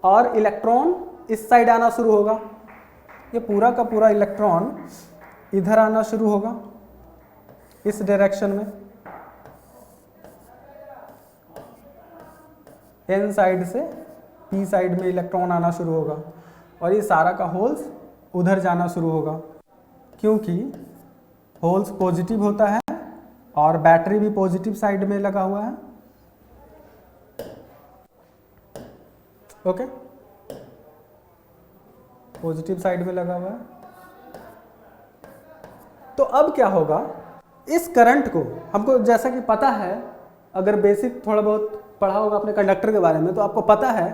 और इलेक्ट्रॉन इस साइड आना शुरू होगा, ये पूरा का पूरा इलेक्ट्रॉन इधर आना शुरू होगा इस डायरेक्शन में, एन साइड से पी साइड में इलेक्ट्रॉन आना शुरू होगा, और ये सारा का होल्स उधर जाना शुरू होगा, क्योंकि होल्स पॉजिटिव होता है और बैटरी भी पॉजिटिव साइड में लगा हुआ है, ओके, पॉजिटिव साइड में लगा हुआ है। तो अब क्या होगा, इस करंट को हमको जैसा कि पता है, अगर बेसिक थोड़ा बहुत पढ़ा होगा अपने कंडक्टर के बारे में, तो आपको पता है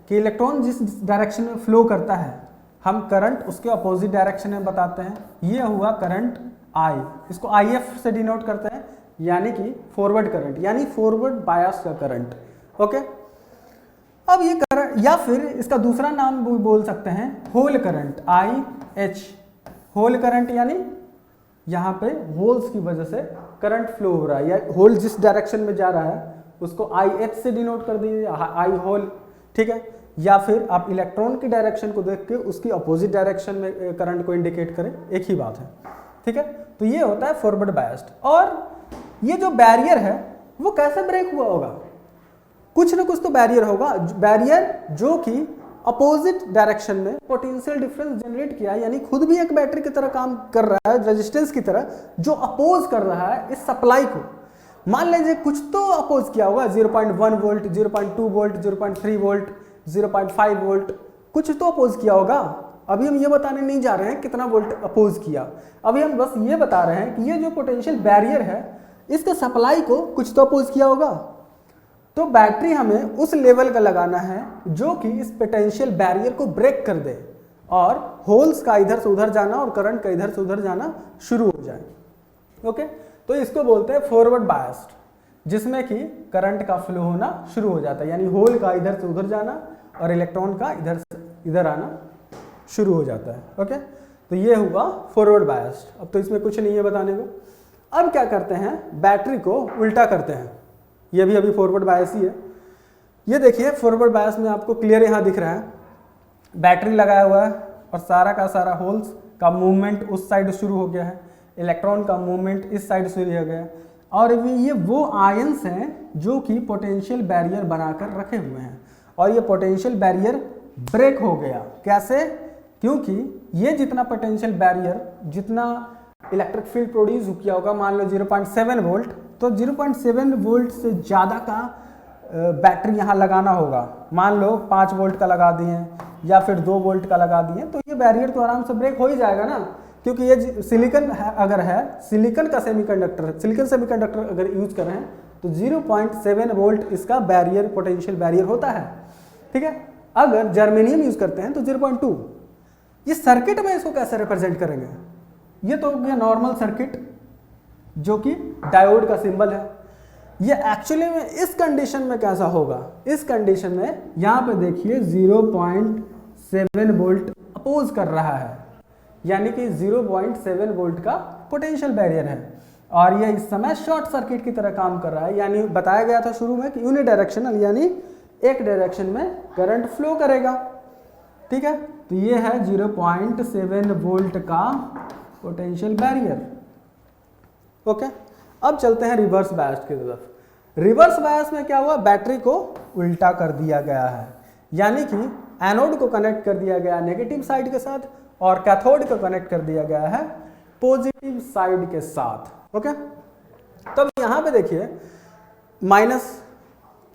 कि इलेक्ट्रॉन जिस डायरेक्शन में फ्लो करता है, हम करंट उसके अपोजिट डायरेक्शन में बताते हैं। ये हुआ करंट आई, इसको IF से डिनोट करते हैं, यानी कि फॉरवर्ड करंट, यानी फॉरवर्ड बायस का करंट, ओके। अब ये करंट, या फिर इसका दूसरा नाम बोल सकते हैं hole current, IH, hole current, यानी यहाँ पे होल्स की वजह से करंट फ्लो हो रहा है, या होल जिस डायरेक्शन में जा रहा है उसको IH से डिनोट कर दीजिए, आई होल, ठीक है, या फिर आप इलेक्ट्रॉन की डायरेक्शन को देख के उसकी अपोजिट डायरेक्शन में करंट को इंडिकेट करें, एक ही बात है, ठीक है। तो ये होता है फॉरवर्ड बायस्ड। और ये जो बैरियर है वो कैसे ब्रेक हुआ होगा, कुछ ना कुछ तो बैरियर होगा, बैरियर जो कि अपोजिट डायरेक्शन में पोटेंशियल डिफरेंस जनरेट किया, यानी खुद भी एक बैटरी की तरह काम कर रहा है, रेजिस्टेंस की तरह, जो अपोज कर रहा है इस सप्लाई को। मान लीजिए कुछ तो अपोज किया होगा, 0.1 वोल्ट, 0.2 वोल्ट, 0.3 वोल्ट, 0.5 वोल्ट, कुछ तो अपोज किया होगा। अभी हम ये बताने नहीं जा रहे हैं कितना वोल्ट अपोज किया, अभी हम बस ये बता रहे हैं कि ये जो पोटेंशियल बैरियर है इसके सप्लाई को कुछ तो अपोज किया होगा। तो बैटरी हमें उस लेवल का लगाना है जो कि इस पोटेंशियल बैरियर को ब्रेक कर दे और होल्स का इधर से उधर जाना और करंट का इधर से उधर जाना शुरू हो जाए, ओके। तो इसको बोलते हैं फॉरवर्ड बायस्ड, जिसमें कि करंट का फ्लो होना शुरू हो जाता है, यानी होल का इधर से उधर जाना और इलेक्ट्रॉन का इधर से इधर आना शुरू हो जाता है, ओके। तो ये हुआ फॉरवर्ड बायस्ड। अब तो इसमें कुछ नहीं है बताने को। अब क्या करते हैं, बैटरी को उल्टा करते हैं, ये भी अभी फॉरवर्ड बायस ही है। ये देखिए फॉरवर्ड बायस में आपको क्लियर यहाँ दिख रहा है, बैटरी लगाया हुआ है और सारा का सारा होल्स का मूवमेंट उस साइड शुरू हो गया है, इलेक्ट्रॉन का मूवमेंट इस साइड शुरू हो गया है, और ये वो आयंस हैं जो कि पोटेंशियल बैरियर बनाकर रखे हुए हैं, और ये पोटेंशियल बैरियर ब्रेक हो गया। कैसे? क्योंकि ये जितना पोटेंशियल बैरियर, जितना इलेक्ट्रिक फील्ड प्रोड्यूस किया होगा, मान लो 0.7 वोल्ट, तो 0.7 वोल्ट से ज़्यादा का बैटरी यहाँ लगाना होगा। मान लो 5 वोल्ट का लगा दिए या फिर 2 वोल्ट का लगा दिए, तो ये बैरियर तो आराम से ब्रेक हो ही जाएगा ना, क्योंकि ये सिलिकॉन अगर है, सिलिकॉन का सेमीकंडक्टर, सिलिकॉन सेमीकंडक्टर अगर यूज कर रहे हैं तो 0.7 वोल्ट इसका बैरियर, पोटेंशियल बैरियर होता है, ठीक है। अगर जर्मेनियम यूज करते हैं तो 0.2। ये सर्किट में इसको कैसे रिप्रेजेंट करेंगे? ये तो ये नॉर्मल सर्किट जो कि डायोड का सिंबल है। ये एक्चुअली में इस कंडीशन में कैसा होगा? इस कंडीशन में यहाँ पे देखिए 0.7 वोल्ट अपोज कर रहा है, यानी कि 0.7 वोल्ट का पोटेंशियल बैरियर है, और ये इस समय शॉर्ट सर्किट की तरह काम कर रहा है। यानी बताया गया था शुरू में कि यूनिडायरेक्शनल, यानी एक डायरेक्शन में करंट फ्लो करेगा, ठीक है। तो ये है 0.7 वोल्ट का पोटेंशियल बैरियर, ओके। अब चलते हैं रिवर्स बायस की तरफ। रिवर्स बायस में क्या हुआ? बैटरी को उल्टा कर दिया गया है, यानी कि एनोड को कनेक्ट कर दिया गया नेगेटिव साइड के साथ और कैथोड को कनेक्ट कर दिया गया है पॉजिटिव साइड के साथ, ओके। तब यहाँ पे देखिए माइनस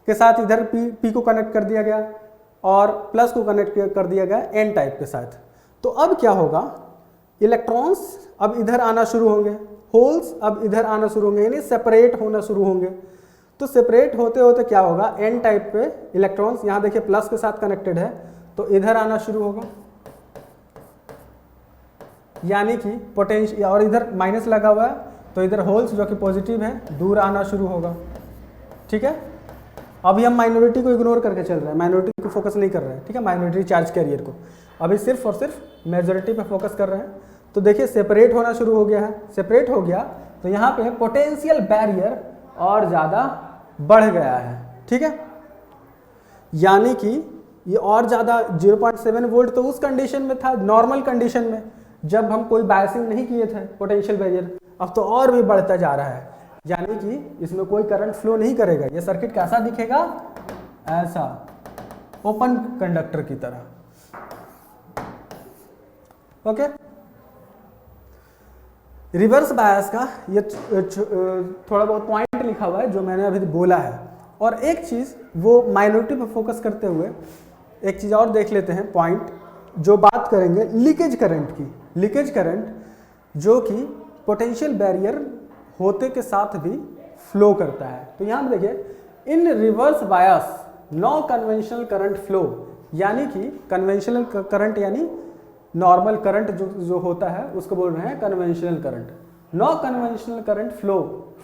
के साथ इधर पी को कनेक्ट कर दिया गया और प्लस को कनेक्ट कर दिया गया एन टाइप के साथ। तो अब क्या होगा? इलेक्ट्रॉन्स अब इधर आना शुरू होंगे, होल्स अब इधर आना शुरू होंगे, यानी सेपरेट होना शुरू होंगे। तो सेपरेट होते होते क्या होगा? एन टाइप पे इलेक्ट्रॉन्स, यहाँ देखिए प्लस के साथ कनेक्टेड है, तो इधर आना शुरू होगा, यानी कि पोटेंशियल, और इधर माइनस लगा हुआ है तो इधर होल्स जो कि पॉजिटिव है दूर आना शुरू होगा। ठीक है, अभी हम माइनॉरिटी को इग्नोर करके चल रहे हैं, माइनॉरिटी को फोकस नहीं कर रहे हैं। ठीक है, माइनॉरिटी चार्ज कैरियर को अभी सिर्फ और सिर्फ मेजॉरिटी पे फोकस कर रहे हैं। तो देखिए सेपरेट होना शुरू हो गया है, सेपरेट हो गया तो यहाँ पे पोटेंशियल बैरियर और ज़्यादा बढ़ गया है। ठीक है, यानी कि ये और ज़्यादा 0.7 वोल्ट तो उस कंडीशन में था, नॉर्मल कंडीशन में जब हम कोई बायसिंग नहीं किए थे पोटेंशियल बैरियर, अब तो और भी बढ़ता जा रहा है, यानी कि इसमें कोई करंट फ्लो नहीं करेगा। ये सर्किट कैसा दिखेगा, ऐसा ओपन कंडक्टर की तरह। ओके, रिवर्स बायस का ये थोड़ा बहुत पॉइंट लिखा हुआ है जो मैंने अभी बोला है। और एक चीज़ वो माइनॉरिटी पर फोकस करते हुए एक चीज़ और देख लेते हैं, पॉइंट जो बात करेंगे लीकेज करंट की। लीकेज करंट जो कि पोटेंशियल बैरियर होते के साथ भी फ्लो करता है। तो यहाँ पे देखिए in reverse bias no conventional current flow, यानी कि कन्वेंशनल करंट यानी नॉर्मल करंट जो होता है उसको बोल रहे हैं conventional current. No conventional current flow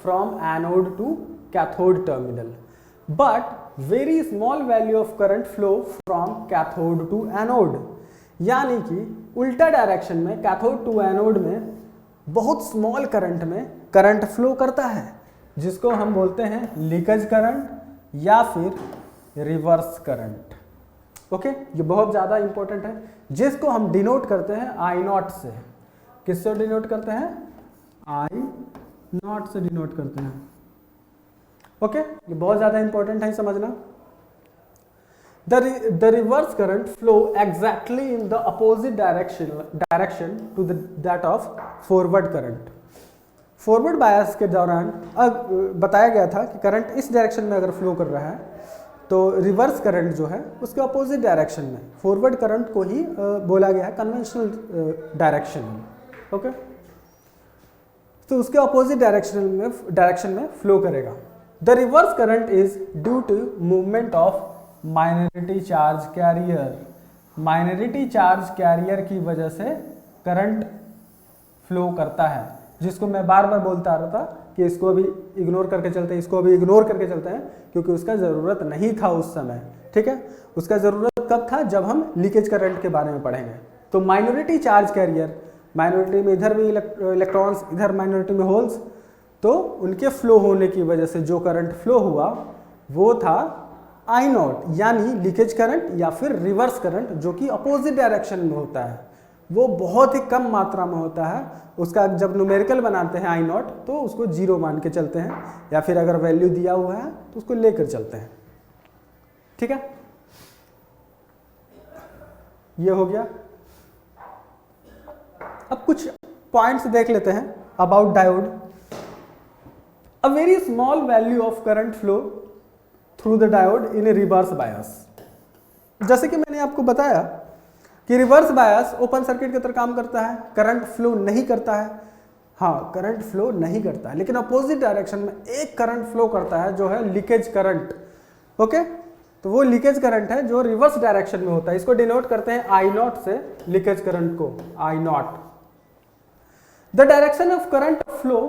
from anode to cathode terminal, but very small value of current flow from cathode to anode, यानी कि उल्टा डायरेक्शन में कैथोड टू एनोड में बहुत स्मॉल करंट में करंट फ्लो करता है, जिसको हम बोलते हैं लीकेज करंट या फिर रिवर्स करंट। ओके, ये बहुत ज़्यादा इंपॉर्टेंट है, जिसको हम डिनोट करते हैं आई नॉट से। किससे डिनोट करते हैं, आई नॉट से डिनोट करते हैं। ओके, ये बहुत ज़्यादा इंपॉर्टेंट है समझना। The reverse current flow exactly in the opposite direction to that of forward current. Forward bias के दौरान बताया गया था कि करंट इस डायरेक्शन में अगर फ्लो कर रहा है तो रिवर्स करंट जो है उसके अपोजिट डायरेक्शन में, फॉरवर्ड करंट को ही बोला गया है कन्वेंशनल डायरेक्शन में। ओके, तो उसके अपोजिट डायरेक्शन में फ्लो करेगा। The reverse current is due to movement of minority charge carrier. Minority charge carrier की वजह से करंट फ्लो करता है, जिसको मैं बार बार बोलता आ रहा था कि इसको भी इग्नोर करके चलते हैं, इसको भी इग्नोर करके चलते हैं, क्योंकि उसका ज़रूरत नहीं था उस समय। ठीक है, उसका ज़रूरत कब था, जब हम लीकेज करंट के बारे में पढ़ेंगे। तो माइनॉरिटी चार्ज कैरियर, माइनॉरिटी में इधर भी इलेक्ट्रॉन्स, इधर माइनॉरिटी में होल्स, तो उनके फ्लो होने की वजह से जो करंट फ्लो हुआ वो था आई नॉट, यानी लीकेज करंट या फिर रिवर्स करंट, जो कि अपोजिट डायरेक्शन में होता है। वो बहुत ही कम मात्रा में होता है। उसका जब न्यूमेरिकल बनाते हैं आई नॉट तो उसको 0 मान के चलते हैं, या फिर अगर वैल्यू दिया हुआ है तो उसको लेकर चलते हैं। ठीक है, ये हो गया। अब कुछ पॉइंट्स देख लेते हैं about diode. A very small value of current flow through the diode in A reverse bias. जैसे कि मैंने आपको बताया कि रिवर्स बायस ओपन सर्किट की तरह काम करता है, करंट फ्लो नहीं करता है। हाँ, करंट फ्लो नहीं करता है, लेकिन अपोजिट डायरेक्शन में एक करंट फ्लो करता है जो है लीकेज करंट। ओके, तो वो लीकेज करंट है जो रिवर्स डायरेक्शन में होता है। इसको डिनोट करते हैं आई नॉट से, लीकेज करंट को I naught. The direction of current flow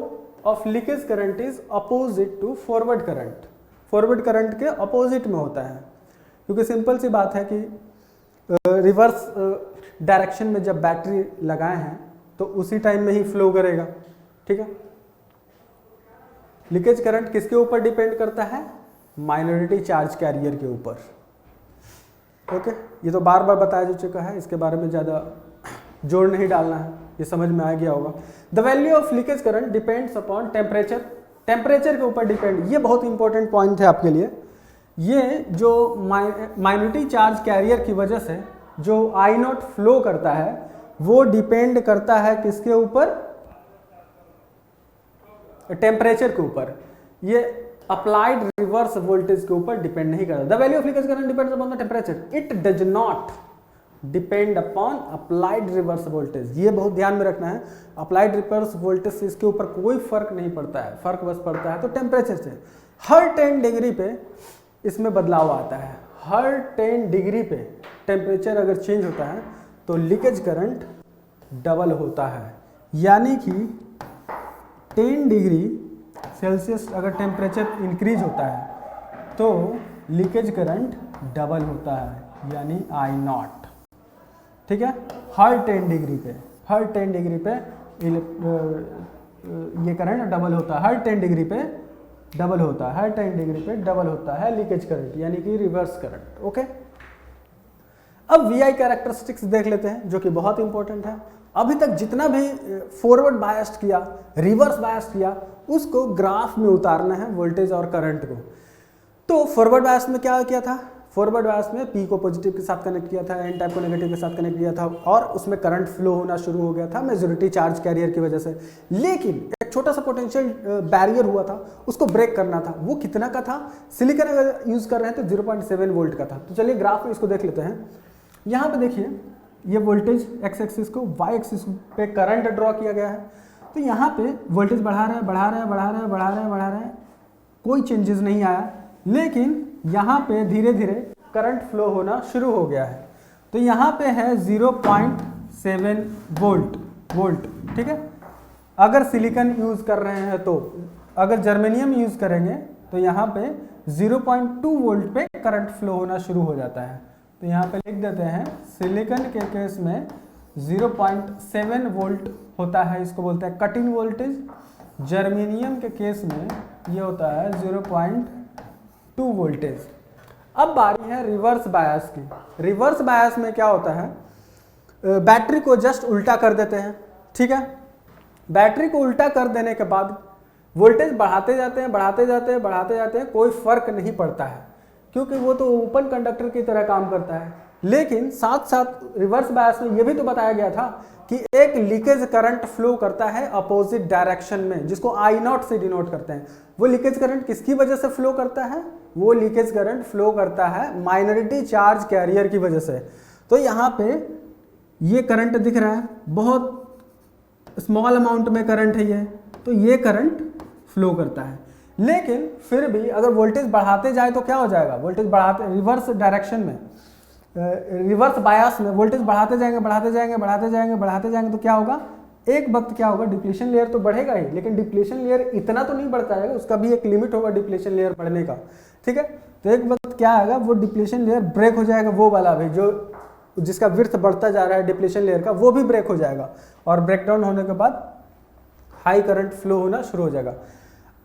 of leakage current is opposite to forward current. Forward current के अपोजिट में होता है, क्योंकि सिंपल सी बात है कि रिवर्स डायरेक्शन में जब बैटरी लगाए हैं तो उसी टाइम में ही फ्लो करेगा। ठीक है, लीकेज करंट किसके ऊपर डिपेंड करता है, माइनॉरिटी चार्ज कैरियर के ऊपर। ओके, ये तो बार बार बताया जा चुका है, इसके बारे में ज़्यादा जोर नहीं डालना है, ये समझ में आ गया होगा। The value of leakage current depends upon temperature. Temperature के ऊपर डिपेंड, ये बहुत इंपॉर्टेंट पॉइंट है आपके लिए। ये जो माइनॉरिटी चार्ज कैरियर की वजह से जो आई नॉट फ्लो करता है वो डिपेंड करता है किसके ऊपर, टेम्परेचर के ऊपर। ये अप्लाइड रिवर्स वोल्टेज के ऊपर डिपेंड नहीं करता। The value of leakage current depends upon the temperature, it does not depend upon applied reverse voltage. ये बहुत ध्यान में रखना है, अप्लाइड रिवर्स वोल्टेज से इसके ऊपर कोई फर्क नहीं पड़ता है, फर्क बस पड़ता है तो टेम्परेचर से। हर 10 डिग्री पे इसमें बदलाव आता है, हर 10 डिग्री पे टेम्परेचर अगर चेंज होता है तो लीकेज करंट डबल होता है, यानी कि 10 डिग्री सेल्सियस अगर टेम्परेचर इंक्रीज होता है तो लीकेज करंट डबल होता है, यानी I0। ठीक है, हर 10 डिग्री पे ये करंट डबल होता है, हर 10 डिग्री पे डबल होता है, हर 10 डिग्री पे डबल होता है लीकेज करंट, यानी कि रिवर्स करंट। ओके, अब VI कैरेक्टरिस्टिक्स देख लेते हैं जो कि बहुत इंपॉर्टेंट है। अभी तक जितना भी फॉरवर्ड बायस्ड किया, रिवर्स बायस्ड किया, उसको ग्राफ में उतारना है वोल्टेज और करंट को। तो फॉरवर्ड बायस में क्या किया था, फॉरवर्ड बायस में P को पॉजिटिव के साथ कनेक्ट किया था, N टाइप को नेगेटिव के साथ कनेक्ट किया था और उसमें करंट फ्लो होना शुरू हो गया था मेजॉरिटी चार्ज कैरियर की वजह से। लेकिन एक छोटा सा पोटेंशियल बैरियर हुआ था, उसको ब्रेक करना था। वो कितना का था, सिलिकॉन अगर यूज कर रहे हैं तो 0.7 वोल्ट का था। तो चलिए ग्राफ में इसको देख लेते हैं। यहाँ पे देखिए, ये वोल्टेज एक्स एक्सिस को वाई एक्सिस पे करंट ड्रॉ किया गया है। तो यहाँ पे वोल्टेज बढ़ा रहा है, कोई चेंजेस नहीं आया। लेकिन यहाँ पे धीरे धीरे करंट फ्लो होना शुरू हो गया है। तो यहाँ पे है 0.7 वोल्ट। ठीक है, अगर सिलिकॉन यूज कर रहे हैं तो, अगर जर्मेनियम यूज करेंगे तो यहाँ पे 0.2 वोल्ट पे करंट फ्लो होना शुरू हो जाता है। तो यहाँ पे लिख देते हैं सिलिकॉन के केस में 0.7 वोल्ट होता है, इसको बोलते हैं कट इन वोल्टेज। जर्मेनियम के केस में ये होता है 0.2 वोल्टेज। अब बारी है रिवर्स बायस की। रिवर्स बायस में क्या होता है, बैटरी को जस्ट उल्टा कर देते हैं। ठीक है, बैटरी को उल्टा कर देने के बाद वोल्टेज बढ़ाते जाते हैं, कोई फर्क नहीं पड़ता है क्योंकि वो तो ओपन कंडक्टर की तरह काम करता है। लेकिन साथ साथ रिवर्स बायस में ये भी तो बताया गया था कि एक लीकेज करंट फ्लो करता है अपोजिट डायरेक्शन में, जिसको I0 से डिनोट करते हैं। वो लीकेज करंट किसकी वजह से फ्लो करता है, वो लीकेज करंट फ्लो करता है माइनॉरिटी चार्ज कैरियर की वजह से। तो यहाँ पे ये करंट दिख रहा है, बहुत स्मॉल अमाउंट में करंट है ये, तो ये करंट फ्लो करता है। लेकिन फिर भी अगर वोल्टेज बढ़ाते जाए तो क्या हो जाएगा, वोल्टेज बढ़ाते रिवर्स डायरेक्शन में, रिवर्स बायस में वोल्टेज बढ़ाते जाएंगे तो क्या होगा, एक वक्त क्या होगा, डिप्लीशन लेयर तो बढ़ेगा ही, लेकिन डिप्लीशन लेयर इतना तो नहीं बढ़ता है, उसका भी एक लिमिट होगा डिप्लीशन लेयर बढ़ने का। ठीक है, तो एक वक्त क्या आएगा, वो डिप्लीशन लेयर ब्रेक हो जाएगा, वो वाला भी जो जिसका विड्थ बढ़ता जा रहा है डिप्लीशन लेयर का, वो भी ब्रेक हो जाएगा और ब्रेकडाउन होने के बाद हाई करंट फ्लो होना शुरू हो जाएगा।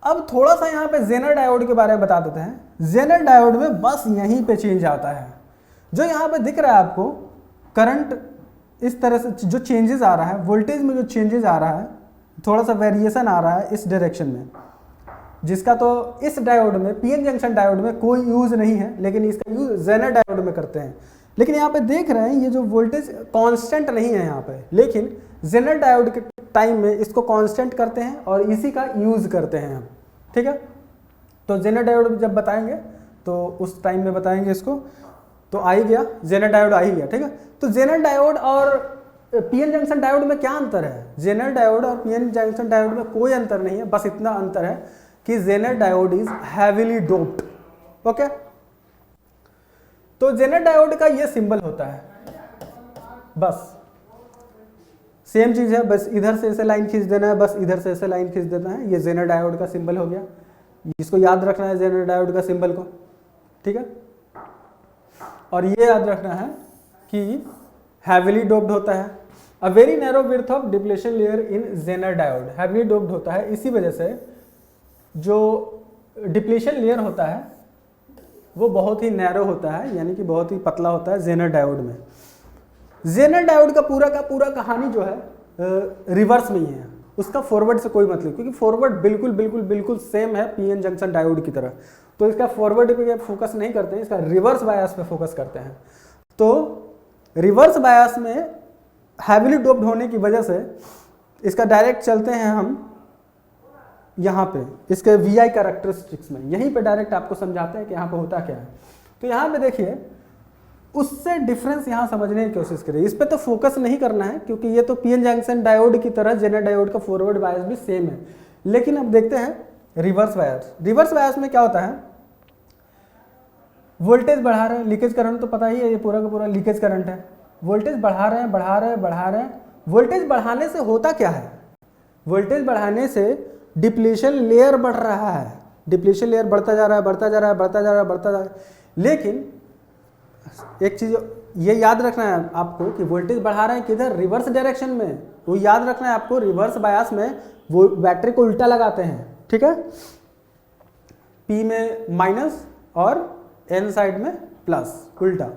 अब थोड़ा सा यहाँ पे जेनर डायोड के बारे में बता देते हैं। जेनर डायोड में बस यहीं पे चेंज आता है, जो यहाँ पे दिख रहा है आपको करंट इस तरह से जो चेंजेस आ रहा है, वोल्टेज में जो चेंजेस आ रहा है, थोड़ा सा वेरिएशन आ रहा है इस डायरेक्शन में, जिसका तो इस डायोड में, पीएन जंक्शन डायोड में कोई यूज नहीं है, लेकिन इसका यूज जेनर डायोड में करते हैं। लेकिन यहाँ पे देख रहे हैं ये जो वोल्टेज कांस्टेंट नहीं है यहाँ पे, लेकिन जेनर डायोड के टाइम में इसको कांस्टेंट करते हैं और इसी का यूज करते हैं हम। ठीक है, तो जेनर डायोड जब बताएंगे तो उस टाइम में बताएंगे इसको। तो आ ही गया, जेनर डायोड आ ही गया। ठीक है, तो जेनर डायोड और पीएन जंक्शन डायोड में क्या अंतर है, जेनर डायोड और पीएन जंक्शन डायोड में कोई अंतर नहीं है, बस इतना अंतर है कि Zener diode is heavily doped. Okay, तो जेनर डायोड का ये सिंबल होता है, बस सेम चीज है, बस इधर से ऐसे लाइन खींच देना है, बस इधर से ऐसे लाइन खींच देना है, ये जेनर डायोड का सिंबल हो गया। इसको याद रखना है जेनर डायोड का सिंबल को। ठीक है, और ये याद रखना है कि हैवीली डोप्ड होता है। A very narrow width of depletion layer in Zener diode, heavily doped होता है, इसी वजह से जो डिप्लीशन लेयर होता है वो बहुत ही नैरो होता है, यानी कि बहुत ही पतला होता है जेनर डायोड में। जेनर डायोड का पूरा कहानी जो है रिवर्स में ही है, उसका फॉरवर्ड से कोई मतलब, क्योंकि फॉरवर्ड बिल्कुल सेम है पीएन जंक्शन डायोड की तरह, तो इसका फॉरवर्ड पे फोकस नहीं करते हैं, इसका रिवर्स बायस पे फोकस करते हैं। तो रिवर्स बायस में हैवीली डोप्ड होने की वजह से इसका डायरेक्ट चलते हैं हम यहाँ पे इसके VI कैरेक्टरिस्टिक्स में, यहीं पे डायरेक्ट आपको समझाते हैं कि यहाँ पे होता क्या है। तो यहाँ पे देखिए, उससे डिफरेंस यहाँ समझने की कोशिश करें, इस पे तो फोकस नहीं करना है क्योंकि ये तो पीएन जंक्शन डायोड की तरह जेनर डायोड का फॉरवर्ड बायस भी सेम है। लेकिन अब देखते हैं रिवर्स बायस। रिवर्स बायस में क्या होता है, वोल्टेज बढ़ा रहे हैं, लीकेज करंट तो पता ही है, ये पूरा का पूरा लीकेज करंट है। वोल्टेज बढ़ा रहे हैं, बढ़ा रहे हैं, बढ़ा रहे हैं। वोल्टेज बढ़ाने से होता क्या है? वोल्टेज बढ़ाने से डिप्लीशन लेयर बढ़ रहा है, डिप्लीशन लेयर बढ़ता जा रहा है, बढ़ता जा रहा है, बढ़ता जा रहा है, बढ़ता जा रहा है। लेकिन एक चीज ये याद रखना है आपको कि वोल्टेज बढ़ा रहे हैं किधर? रिवर्स डायरेक्शन में। वो याद रखना है आपको, रिवर्स बायस में वो बैटरी को उल्टा लगाते हैं, ठीक है। पी में माइनस और एन साइड में प्लस, उल्टा,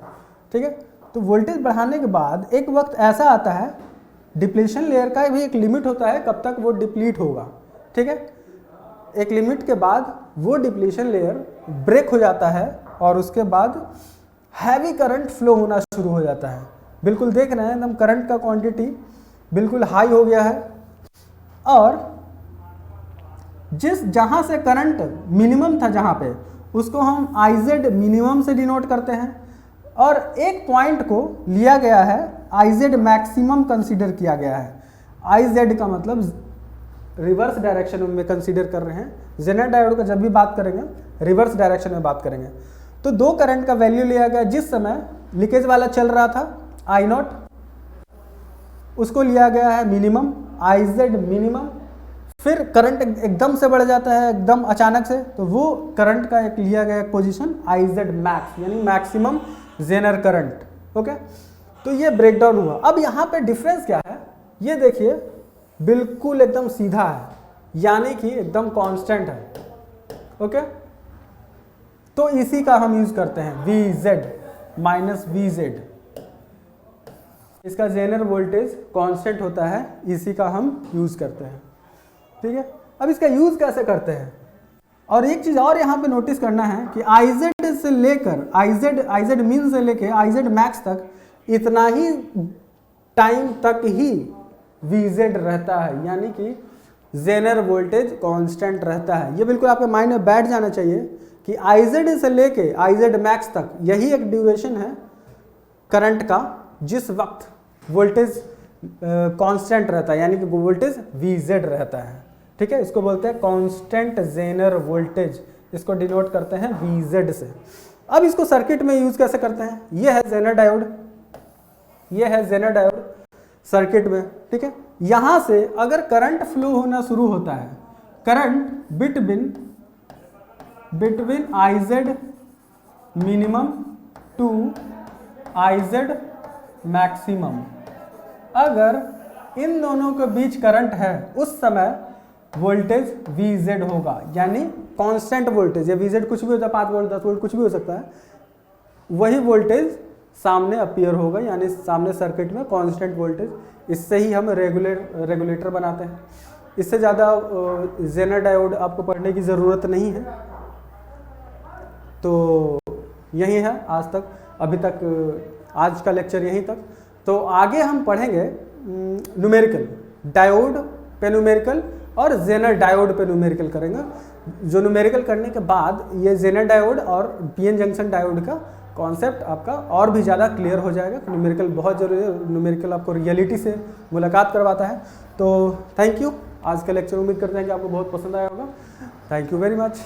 ठीक है। तो वोल्टेज बढ़ाने के बाद एक वक्त ऐसा आता है, डिप्लीशन लेयर का भी एक लिमिट होता है कब तक वो डिप्लीट होगा, ठीक है। एक लिमिट के बाद वो डिप्लीशन लेयर ब्रेक हो जाता है और उसके बाद हैवी करंट फ्लो होना शुरू हो जाता है। बिल्कुल देख रहे हैं एकदम करंट का क्वांटिटी बिल्कुल हाई हो गया है, और जहां से करंट मिनिमम था जहां पे, उसको हम आईजेड मिनिमम से डिनोट करते हैं, और एक पॉइंट को लिया गया है आईजेड मैक्सिमम कंसीडर किया गया है। आईजेड का मतलब रिवर्स डायरेक्शन में कंसीडर कर रहे हैं। जेनर डायोड का जब भी बात करेंगे रिवर्स डायरेक्शन में बात करेंगे। तो दो करंट का वैल्यू लिया गया, जिस समय लीकेज वाला चल रहा था आई नॉट, उसको लिया गया है मिनिमम, आईजेड मिनिमम। फिर करंट एकदम से बढ़ जाता है, एकदम अचानक से, तो वो करंट का एक लिया गया पोजीशन आईजेड मैक्स, यानी मैक्सिमम जेनर करंट। ओके, तो ये ब्रेकडाउन हुआ। अब यहाँ पे डिफरेंस क्या है, ये देखिए, बिल्कुल एकदम सीधा है, यानी कि एकदम कांस्टेंट है। ओके, तो इसी का हम यूज करते हैं VZ माइनस VZ। इसका जेनर वोल्टेज कांस्टेंट होता है, इसी का हम यूज करते हैं, ठीक है। अब इसका यूज कैसे करते हैं, और एक चीज और यहाँ पे नोटिस करना है कि आईजेड से लेकर आईजेड मीन से लेकर आईजेड मैक्स तक इतना ही टाइम तक ही VZ रहता है, यानी कि जेनर वोल्टेज कांस्टेंट रहता है। ये बिल्कुल आपके माइंड में बैठ जाना चाहिए कि आईजेड से लेके आईजेड मैक्स तक यही एक ड्यूरेशन है करंट का, जिस वक्त वोल्टेज कांस्टेंट रहता है, यानी कि वोल्टेज VZ रहता है, ठीक है। इसको बोलते हैं कांस्टेंट जेनर वोल्टेज, इसको डिनोट करते हैं VZ से। अब इसको सर्किट में यूज कैसे करते हैं, ये है जेनर डायोड, ये है जेनर डायोड सर्किट में, ठीक है। यहां से अगर करंट फ्लो होना शुरू होता है, current between IZ minimum to IZ maximum, अगर इन दोनों के बीच करंट है, उस समय वोल्टेज VZ होगा, यानी कांस्टेंट वोल्टेज। या VZ कुछ भी होता है, 5 वोल्ट, 10 वोल्ट, कुछ भी हो सकता है, वही वोल्टेज सामने अपीयर होगा, यानी सामने सर्किट में कांस्टेंट वोल्टेज। इससे ही हम रेगुलेटर बनाते हैं। इससे ज़्यादा जेनर डायोड आपको पढ़ने की ज़रूरत नहीं है। तो यही है आज तक, अभी तक आज का लेक्चर यहीं तक। तो आगे हम पढ़ेंगे न्यूमेरिकल, डायोड पे न्यूमेरिकल और जेनर डायोड पे न्यूमेरिकल करेंगे। जो न्यूमेरिकल करने के बाद ये जेनर डायोड और पीएन जंक्शन डायोड का कॉन्सेप्ट आपका और भी ज़्यादा क्लियर हो जाएगा। न्यूमेरिकल बहुत ज़रूरी है, न्यूमेरिकल आपको रियलिटी से मुलाकात करवाता है। तो थैंक यू, आज का लेक्चर उम्मीद करते हैं कि आपको बहुत पसंद आया होगा। Thank you very much.